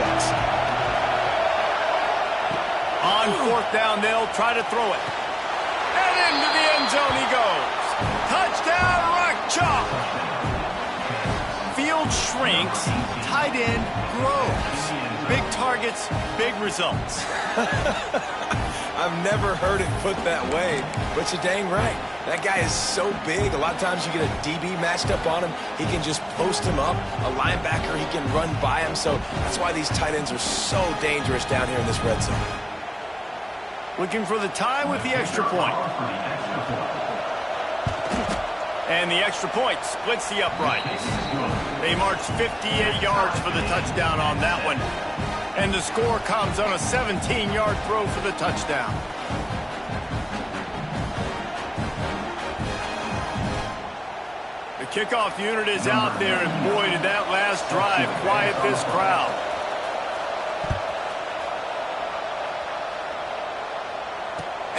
On 4th down, they'll try to throw it. And into the end zone he goes. Touchdown, Rock Chalk. Field shrinks, tight end grows. Big targets, big results. I've never heard it put that way, but you're dang right. That guy is so big. A lot of times you get a DB matched up on him. He can just post him up. A linebacker, he can run by him. So that's why these tight ends are so dangerous down here in this red zone. Looking for the tie with the extra point. And the extra point splits the uprights. They march 58 yards for the touchdown on that one. And the score comes on a 17-yard throw for the touchdown. The kickoff unit is out there, and boy, did that last drive quiet this crowd.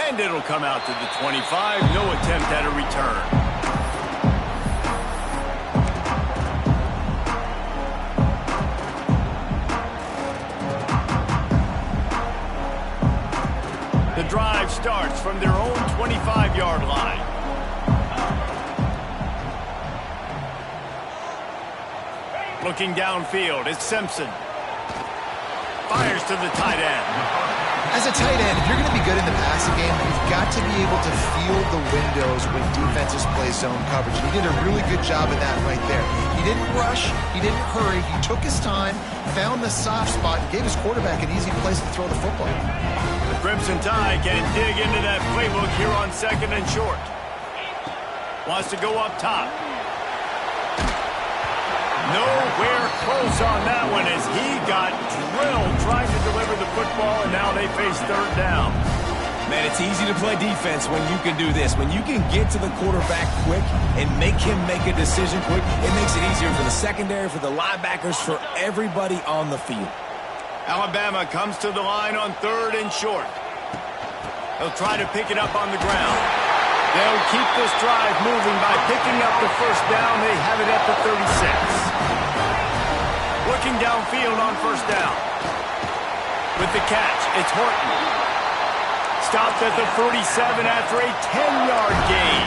And it'll come out to the 25. No attempt at a return. The drive starts from their own 25-yard line. Looking downfield, it's Simpson. Fires to the tight end. As a tight end, if you're going to be good in the passing game, you've got to be able to feel the windows when defenses play zone coverage. And he did a really good job of that right there. He didn't rush. He didn't hurry. He took his time, found the soft spot, and gave his quarterback an easy place to throw the football. The Crimson Tide can dig into that playbook here on 2nd and short. Wants to go up top. Nowhere close on that one as he got drilled trying to deliver the football, and now they face 3rd down. Man, it's easy to play defense when you can do this. When you can get to the quarterback quick and make him make a decision quick, it makes it easier for the secondary, for the linebackers, for everybody on the field. Alabama comes to the line on 3rd and short. They'll try to pick it up on the ground. They'll keep this drive moving by picking up the 1st down. They have it at the 36. Looking downfield on 1st down. With the catch, it's Horton. Stopped at the 37 after a 10-yard gain.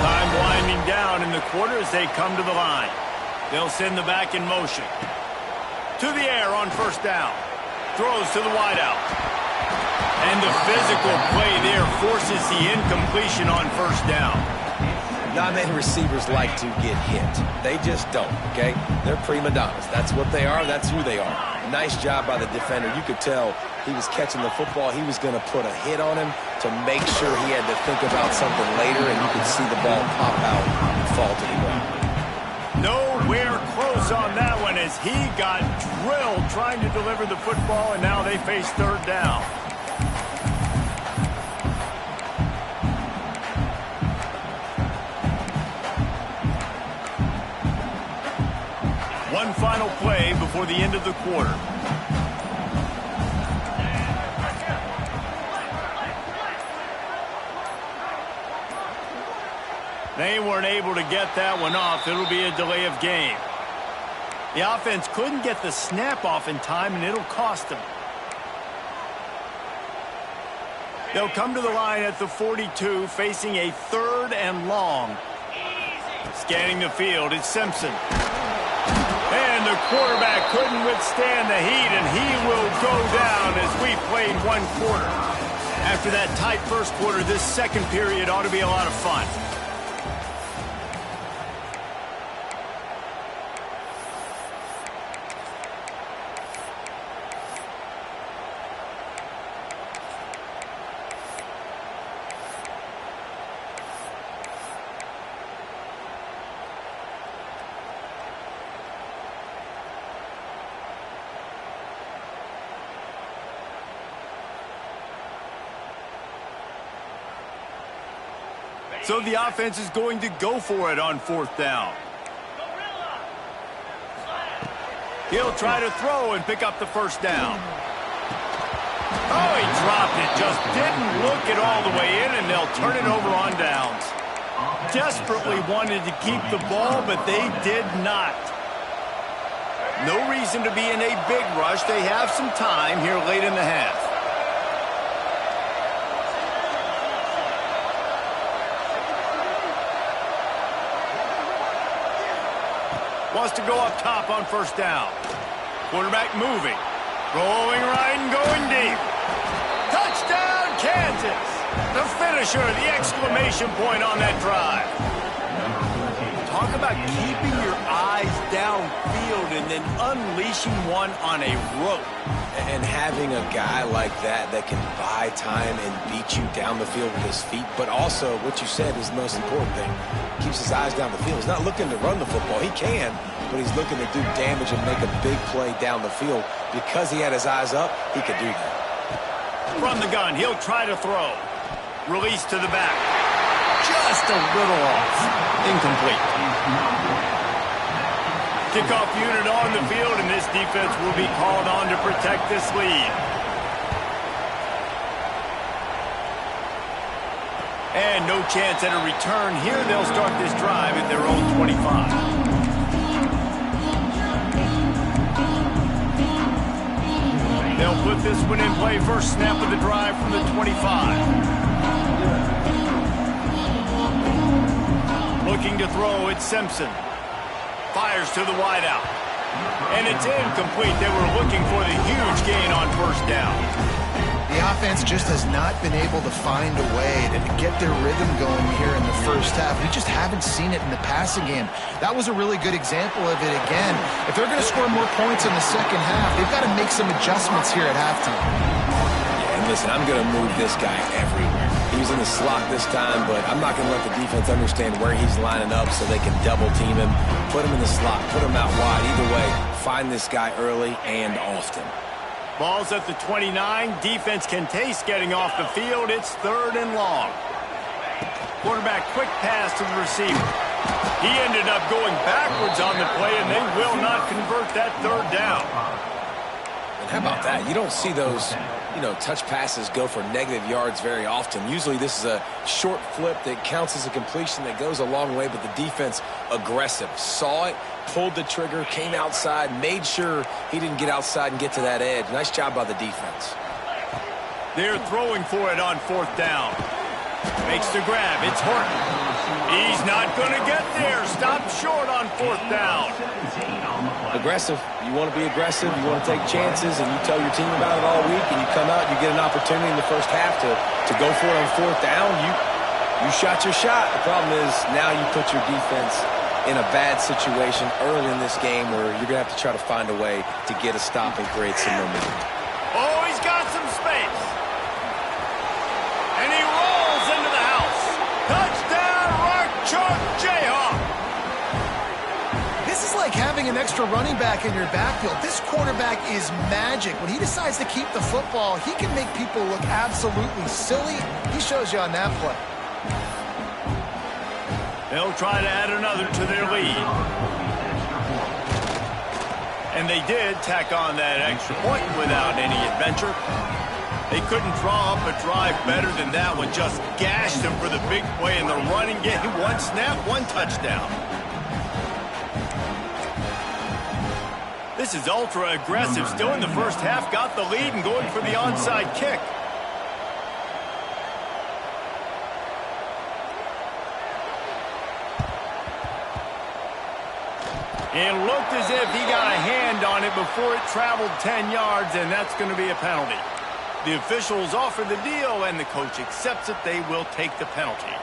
Time winding down in the quarter as they come to the line. They'll send the back in motion. To the air on 1st down. Throws to the wideout. And the physical play there forces the incompletion on 1st down. Not many receivers like to get hit. They just don't, okay? They're prima donnas. That's what they are. That's who they are. Nice job by the defender. You could tell he was catching the football. He was going to put a hit on him to make sure he had to think about something later, and you could see the ball pop out and fall to the ground. Nowhere close on that one as he got drilled trying to deliver the football, and now they face 3rd down. One final play before the end of the quarter. They weren't able to get that one off. It'll be a delay of game. The offense couldn't get the snap off in time, and it'll cost them. They'll come to the line at the 42, facing a 3rd and long. Scanning the field, it's Simpson. And the quarterback couldn't withstand the heat, and he will go down as we played 1 quarter. After that tight 1st quarter, this 2nd period ought to be a lot of fun. So the offense is going to go for it on 4th down. He'll try to throw and pick up the 1st down. Oh, he dropped it. Just didn't look it all the way in, and they'll turn it over on downs. Desperately wanted to keep the ball, but they did not. No reason to be in a big rush. They have some time here late in the half. Wants to go up top on 1st down. Quarterback moving. Rolling right and going deep. Touchdown, Kansas! The finisher, the exclamation point on that drive. Talk about keeping your eyes downfield and then unleashing one on a rope. And having a guy like that that can buy time and beat you down the field with his feet, but also what you said is the most important thing. Keeps his eyes down the field. He's not looking to run the football. He can, but he's looking to do damage and make a big play down the field. Because he had his eyes up, he could do that. From the gun, he'll try to throw. Release to the back. Just a little off. Incomplete. Kickoff unit on the field, and this defense will be called on to protect this lead. And no chance at a return here. They'll start this drive at their own 25. They'll put this one in play. First snap of the drive from the 25. Looking to throw, it's Simpson. Fires to the wideout. And it's incomplete. They were looking for the huge gain on first down. The offense just has not been able to find a way to get their rhythm going here in the first half. We just haven't seen it in the passing game. That was a really good example of it again. If they're going to score more points in the second half, they've got to make some adjustments here at halftime. Yeah, and listen, I'm going to move this guy everywhere. He's in the slot this time, but I'm not going to let the defense understand where he's lining up so they can double team him, put him in the slot, put him out wide. Either way, find this guy early and often. Ball's at the 29. Defense can taste getting off the field. It's 3rd and long. Quarterback quick pass to the receiver. He ended up going backwards on the play, and they will not convert that 3rd down. And how about that? You don't see those, touch passes go for negative yards very often. Usually this is a short flip that counts as a completion that goes a long way, but the defense aggressive. Saw it, pulled the trigger, came outside, made sure he didn't get outside and get to that edge. Nice job by the defense. They're throwing for it on 4th down. Makes the grab. It's Horton. He's not going to get there. Stopped short on 4th down. Aggressive. You want to be aggressive. You want to take chances, and you tell your team about it all week, and you come out, you get an opportunity in the first half to go for it on 4th down. You shot your shot. The problem is now you put your defense in a bad situation early in this game where you're going to have to try to find a way to get a stop and create some momentum. Oh, he's got some space. And he rolls into the house. Touchdown, Rock Jayhawk. This is like having an extra running back in your backfield. This quarterback is magic. When he decides to keep the football, he can make people look absolutely silly. He shows you on that play. They'll try to add another to their lead. And they did tack on that extra point without any adventure. They couldn't draw up a drive better than that one. Just gashed them for the big play in the running game. 1 snap, 1 touchdown. This is ultra aggressive. Still in the first half, got the lead and going for the onside kick. It looked as if he got a hand on it before it traveled 10 yards, and that's going to be a penalty. The officials offer the deal, and the coach accepts it. They will take the penalty.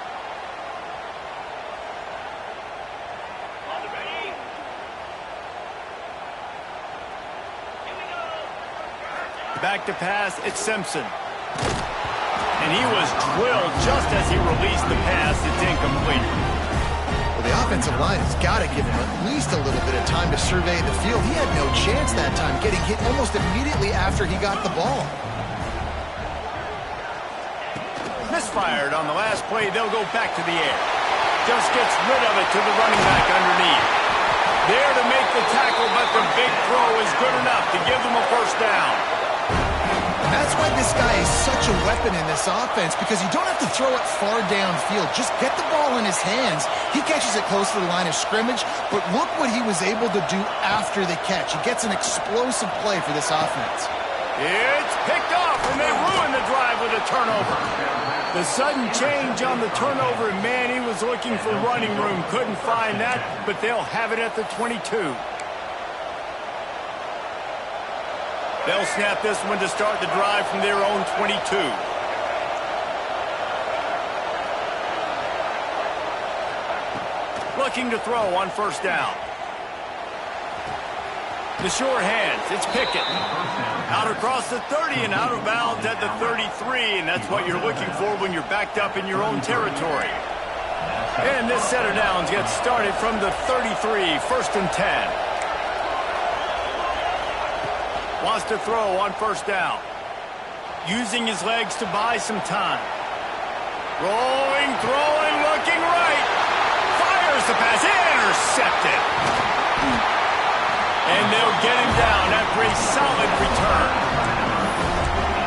Back to pass, it's Simpson. And he was drilled just as he released the pass. It's incomplete. Well, the offensive line has got to give him at least a little bit of time to survey the field. He had no chance that time, getting hit almost immediately after he got the ball. Misfired on the last play. They'll go back to the air. Just gets rid of it to the running back underneath. There to make the tackle, but the big throw is good enough to give them a first down. That's why this guy is such a weapon in this offense, because you don't have to throw it far downfield. Just get the ball in his hands. He catches it close to the line of scrimmage, but look what he was able to do after the catch. He gets an explosive play for this offense. It's picked off, and they ruin the drive with a turnover. The sudden change on the turnover, and man, he was looking for running room. Couldn't find that, but they'll have it at the 22. They'll snap this one to start the drive from their own 22. Looking to throw on first down. The sure hands, it's Pickett. Out across the 30 and out of bounds at the 33, and that's what you're looking for when you're backed up in your own territory. And this set of downs gets started from the 33, 1st and 10. Wants to throw on 1st down. Using his legs to buy some time. Rolling, throwing, looking right. Fires the pass, intercepted. And they'll get him down after a solid return.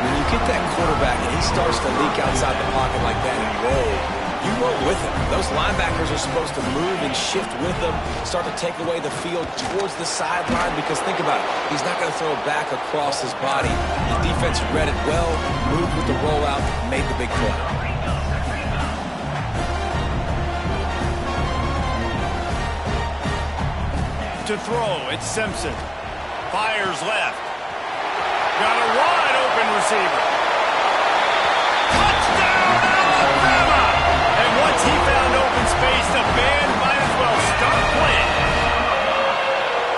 When you get that quarterback and he starts to leak outside the pocket like that and roll, you roll with him. Those linebackers are supposed to move and shift with them, start to take away the field towards the sideline, because think about it, he's not going to throw back across his body. The defense read it well, moved with the rollout, made the big play. To throw, it's Simpson. Fires left. Got a wide open receiver. Touchdown, Alabama! And once he found open space, the band might as well start playing.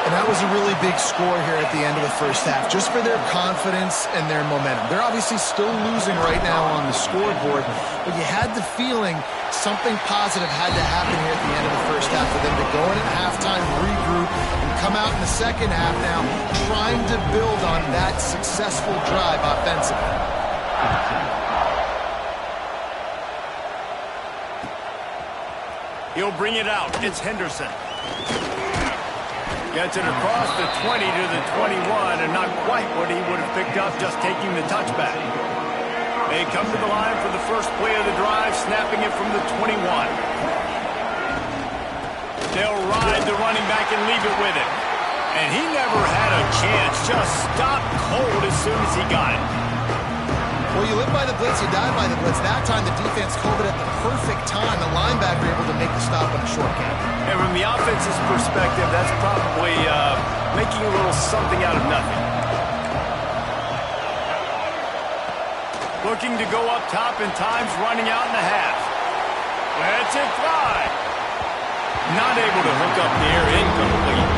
And that was a really big score here at the end of the first half, just for their confidence and their momentum. They're obviously still losing right now on the scoreboard, but you had the feeling something positive had to happen here at the end of the first half for them to go in at halftime, regroup, and come out in the second half now trying to build on that successful drive offensively. He'll bring it out. It's Henderson. Gets it across the 20 to the 21, and not quite what he would have picked up just taking the touchback. They come to the line for the first play of the drive, snapping it from the 21. They'll ride the running back and leave it with him. And he never had a chance, just stopped cold as soon as he got it. Well, you live by the blitz, you die by the blitz. That time the defense called it at the perfect time. The linebacker able to make the stop on the short game. And from the offense's perspective, that's probably making a little something out of nothing. Looking to go up top, and time's running out in the half. Lets it fly. Not able to hook up the air, incomplete.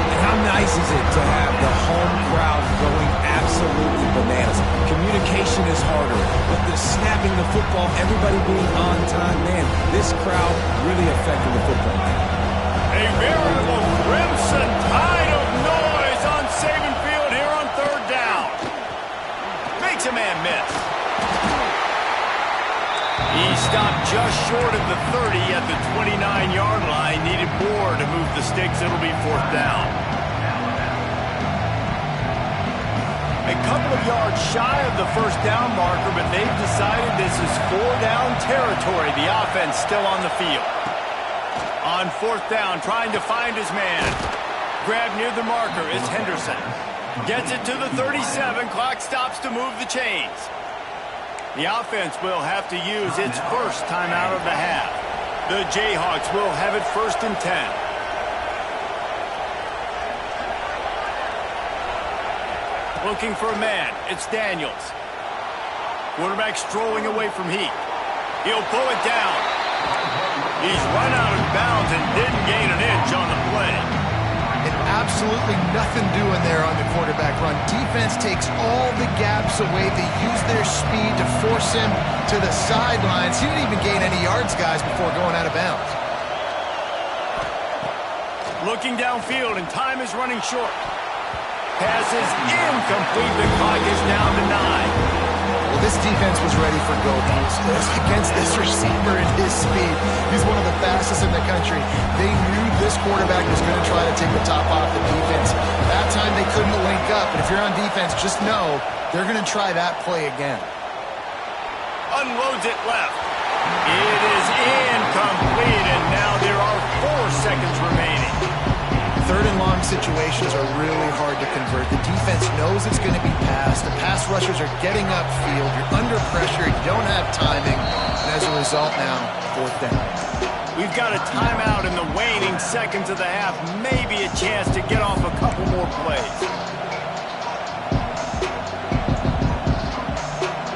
And how nice is it to have the home crowd going absolutely bananas? Communication is harder, but the snapping the football, everybody being on time, man, this crowd really affecting the football. A veritable crimson tide of noise on Saban Field here on 3rd down. Makes a man miss. He stopped just short of the 30 at the 29-yard line. Needed more to move the sticks. It'll be 4th down. A couple of yards shy of the 1st down marker, but they've decided this is 4-down territory. The offense still on the field. On 4th down, trying to find his man. Grab near the marker is Henderson. Gets it to the 37. Clock stops to move the chains. The offense will have to use its first timeout of the half. The Jayhawks will have it 1st and 10. Looking for a man. It's Daniels. Quarterback strolling away from Heath. He'll pull it down. He's run out of bounds and didn't gain an inch on the play. And absolutely nothing doing there on the quarterback run. Defense takes all the gaps away. They use their speed to force him to the sidelines. He didn't even gain any yards, guys, before going out of bounds. Looking downfield, and time is running short. Pass is incomplete. The clock is down to 9. Well, this defense was ready for go time. Against this receiver and his speed, he's one of the fastest in the country. They knew this quarterback was going to try to take the top off the defense. That time they couldn't link up, but if you're on defense, just know they're going to try that play again. Unloads it left. It is incomplete, and now there are 4 seconds remaining. 3rd and long situations are really hard to convert. The defense knows it's going to be passed. The pass rushers are getting upfield. You're under pressure. You don't have timing. And as a result now, 4th down. We've got a timeout in the waning seconds of the half. Maybe a chance to get off a couple more plays.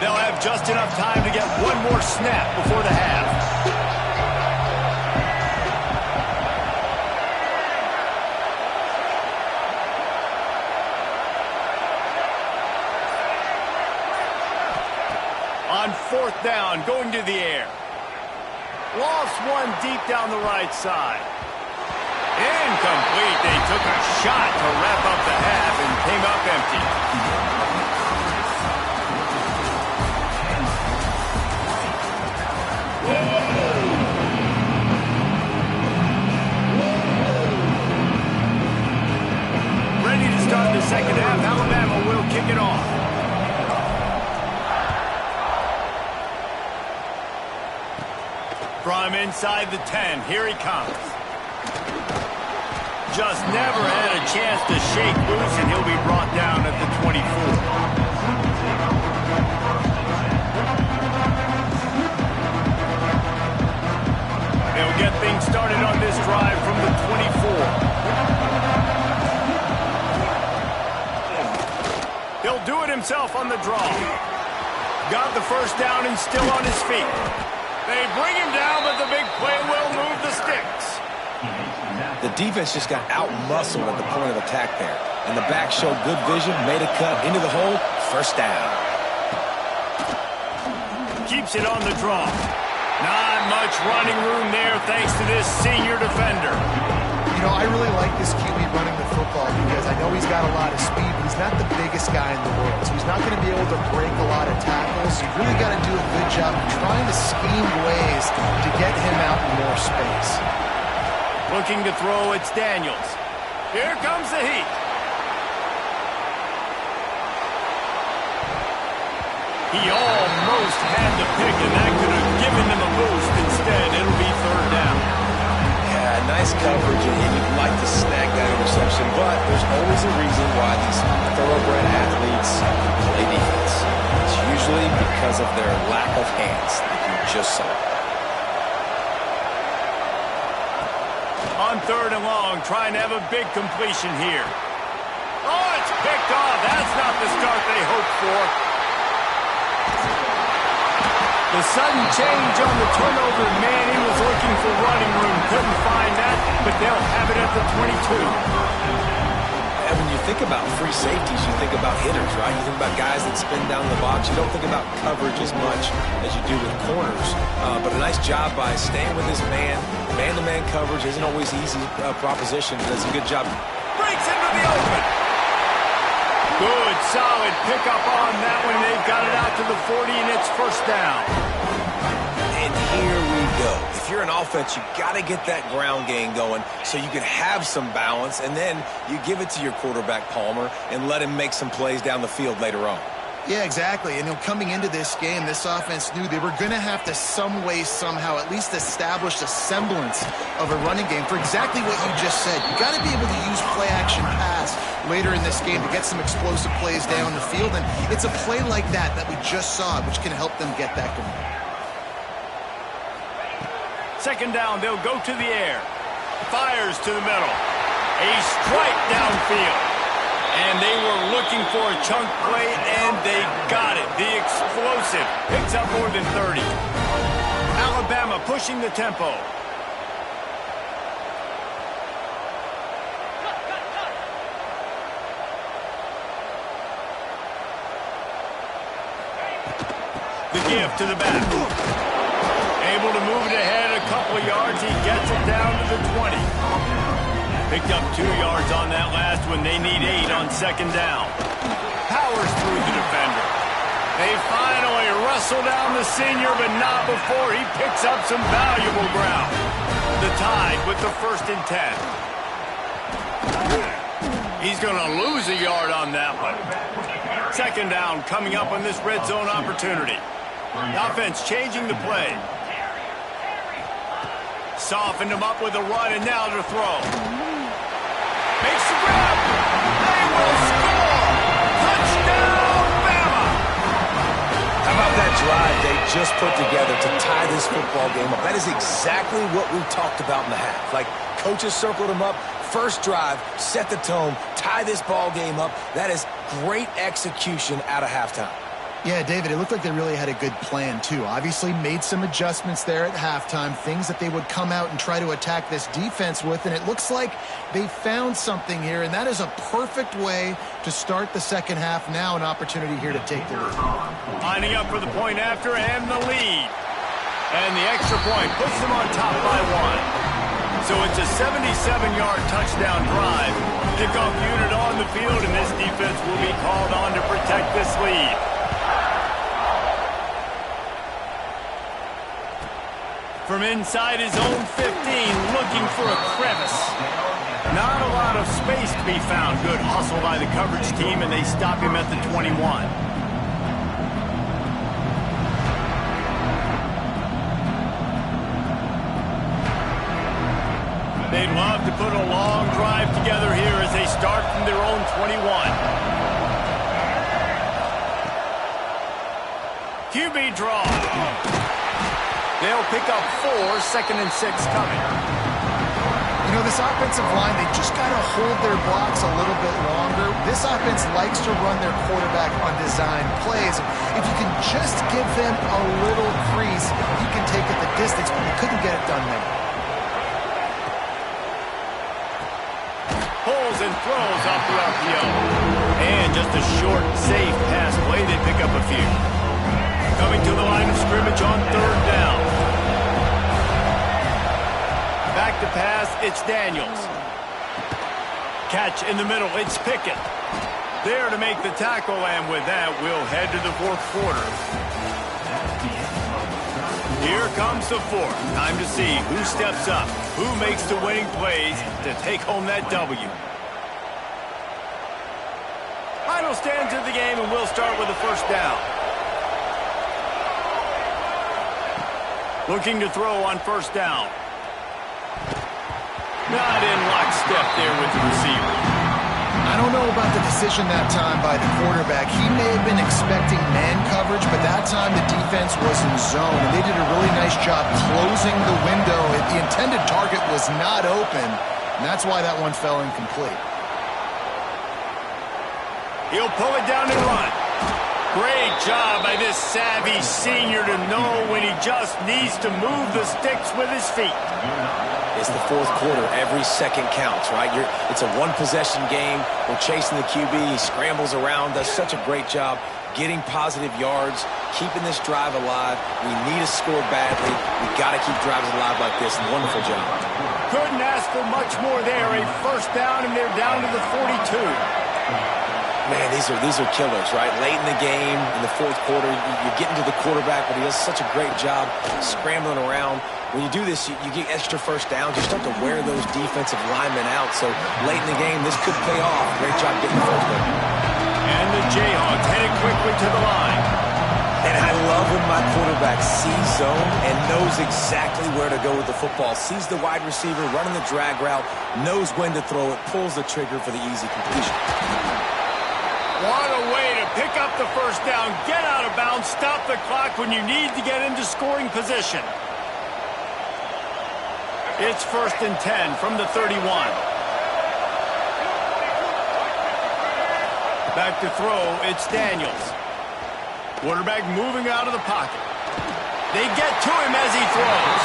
They'll have just enough time to get one more snap before the half. Lost one deep down the right side. Incomplete. They took a shot to wrap up the half and came up empty. Ready to start the second half. Alabama will kick it off. From inside the 10, here he comes. Just never had a chance to shake loose, and he'll be brought down at the 24. They'll get things started on this drive from the 24. He'll do it himself on the draw. Got the first down and still on his feet. They bring him down, but the big play will move the sticks. The defense just got out-muscled at the point of attack there. And the back showed good vision, made a cut into the hole, first down. Keeps it on the draw. Not much running room there thanks to this senior defender. You know, I really like this QB running the football because I know he's got a lot of speed, but he's not the biggest guy in the world. So he's not going to be able to break a lot of tackles. You've really got to do a good job of trying to scheme ways to get him out in more space. Looking to throw, it's Daniels. Here comes the heat. He almost had the pick, and that could have given them a boost. Instead, it'll be third down. Yeah, nice coverage, and you'd like to snag that interception, but there's always a reason why these thoroughbred athletes play defense. It's usually because of their lack of hands, like you just saw. On third and long, trying to have a big completion here. Oh, it's picked off. That's not the start they hoped for. The sudden change on the turnover, man, he was looking for running room. Couldn't find that, but they'll have it at the 22. And when you think about free safeties, you think about hitters, right? You think about guys that spin down the box. You don't think about coverage as much as you do with corners. But a nice job by staying with his man. Man-to-man coverage isn't always easy proposition, but it's a good job. Breaks into the open. Good, solid pickup on that one. They've got it out to the 40, and it's first down. And here we go. If you're an offense, you got to get that ground game going so you can have some balance, and then you give it to your quarterback, Palmer, and let him make some plays down the field later on. Yeah, exactly. And coming into this game, this offense knew they were going to have to some way, somehow, at least establish a semblance of a running game for exactly what you just said. You got to be able to use play-action pass later in this game to get some explosive plays down the field. And it's a play like that we just saw, which can help them get that going. Second down, they'll go to the air. Fires to the middle. A strike downfield. And they were looking for a chunk play, and they got it. The explosive picks up more than 30. Alabama pushing the tempo. The give to the back. Able to move it ahead a couple of yards. He gets it down to the 20. Picked up 2 yards on that last one. They need 8 on second down. Powers through the defender. They finally wrestle down the senior, but not before he picks up some valuable ground. The Tide with the 1st and 10. He's going to lose a yard on that one. Second down coming up on this red zone opportunity. The offense changing the play. Softened him up with a run, and now to throw. Makes the grab. They will score. Touchdown, Bama. How about that drive they just put together to tie this football game up? That is exactly what we talked about in the half. Like, coaches circled him up. First drive, set the tone, tie this ball game up. That is great execution out of halftime. Yeah, David, it looked like they really had a good plan, too. Obviously made some adjustments there at halftime, things that they would come out and try to attack this defense with, and it looks like they found something here, and that is a perfect way to start the second half. Now an opportunity here to take the lead. Lining up for the point after and the lead. And the extra point puts them on top by 1. So it's a 77-yard touchdown drive. Kickoff unit on the field, and this defense will be called on to protect this lead. From inside his own 15, looking for a crevice. Not a lot of space to be found. Good hustle by the coverage team, and they stop him at the 21. They'd love to put a long drive together here as they start from their own 21. QB draw. They'll pick up 4, 2nd and 6 coming. You know, this offensive line, they just got to hold their blocks a little bit longer. This offense likes to run their quarterback on design plays. If you can just give them a little crease, he can take it the distance, but they couldn't get it done there. Pulls and throws off the RPO. And just a short, safe pass play. They pick up a few. Coming to the line of scrimmage on 3rd down. Back to pass, it's Daniels. Catch in the middle, it's Pickett. There to make the tackle, and with that, we'll head to the 4th quarter. Here comes the 4th. Time to see who steps up, who makes the winning plays to take home that W. Final stands of the game, and we'll start with the 1st down. Looking to throw on 1st down. Not in lockstep there with the receiver. I don't know about the decision that time by the quarterback. He may have been expecting man coverage, but that time the defense was in zone, and they did a really nice job closing the window. The intended target was not open, and that's why that one fell incomplete. He'll pull it down and run. Great job by this savvy senior to know when he just needs to move the sticks with his feet. It's the 4th quarter. Every second counts, right? It's a one-possession game. We're chasing the QB. He scrambles around, does such a great job getting positive yards, keeping this drive alive. We need to score badly. We got to keep drives alive like this. Wonderful job. Couldn't ask for much more there. A 1st down, and they're down to the 42. Man, these are killers, right? Late in the game, in the 4th quarter, you're getting to the quarterback, but he does such a great job scrambling around. When you do this, you get extra 1st downs. You start to wear those defensive linemen out. So late in the game, this could pay off. Great job getting the 1st one. And the Jayhawks headed quickly to the line. And I love when my quarterback sees zone and knows exactly where to go with the football. Sees the wide receiver running the drag route, knows when to throw it, pulls the trigger for the easy completion. What a way to pick up the 1st down, get out of bounds, stop the clock when you need to get into scoring position. It's 1st and 10 from the 31. Back to throw, it's Daniels. Quarterback moving out of the pocket. They get to him as he throws.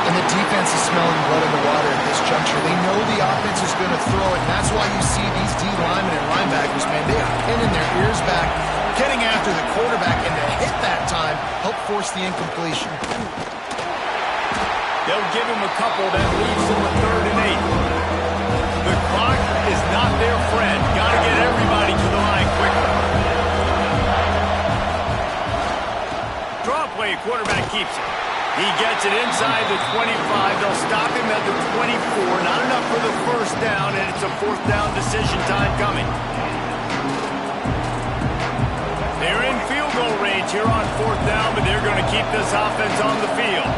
And the defense is smelling blood in the water at this juncture. They know the offense is going to throw it, and that's why you see these D linemen and linebackers, man, they are pinning their ears back, getting after the quarterback, and to hit that time, help force the incompletion. They'll give him a couple that leaves them with 3rd and 8. The clock is not their friend. Got to get everybody to the line quickly. Draw play, quarterback keeps it. He gets it inside the 25. They'll stop him at the 24. Not enough for the 1st down, and it's a 4th down decision time coming. They're in field goal range here on 4th down, but they're going to keep this offense on the field.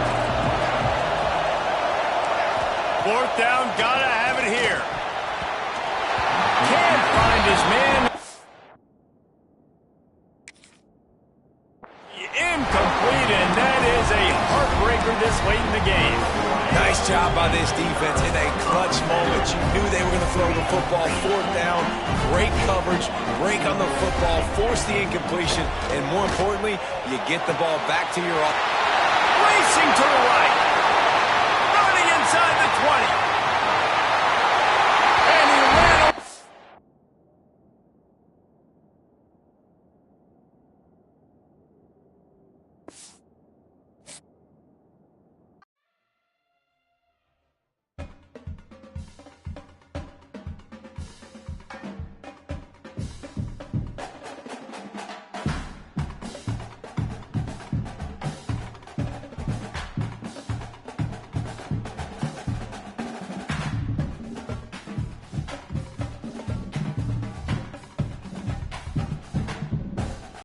4th down, gotta have it here. Can't find his man. Incomplete, and that is a heartbreaker this late in the game. Nice job by this defense in a clutch moment. You knew they were going to throw the football. 4th down, great coverage, break on the football, force the incompletion, and more importantly, you get the ball back to your off. Racing to the right. Running inside the 20. And he ran.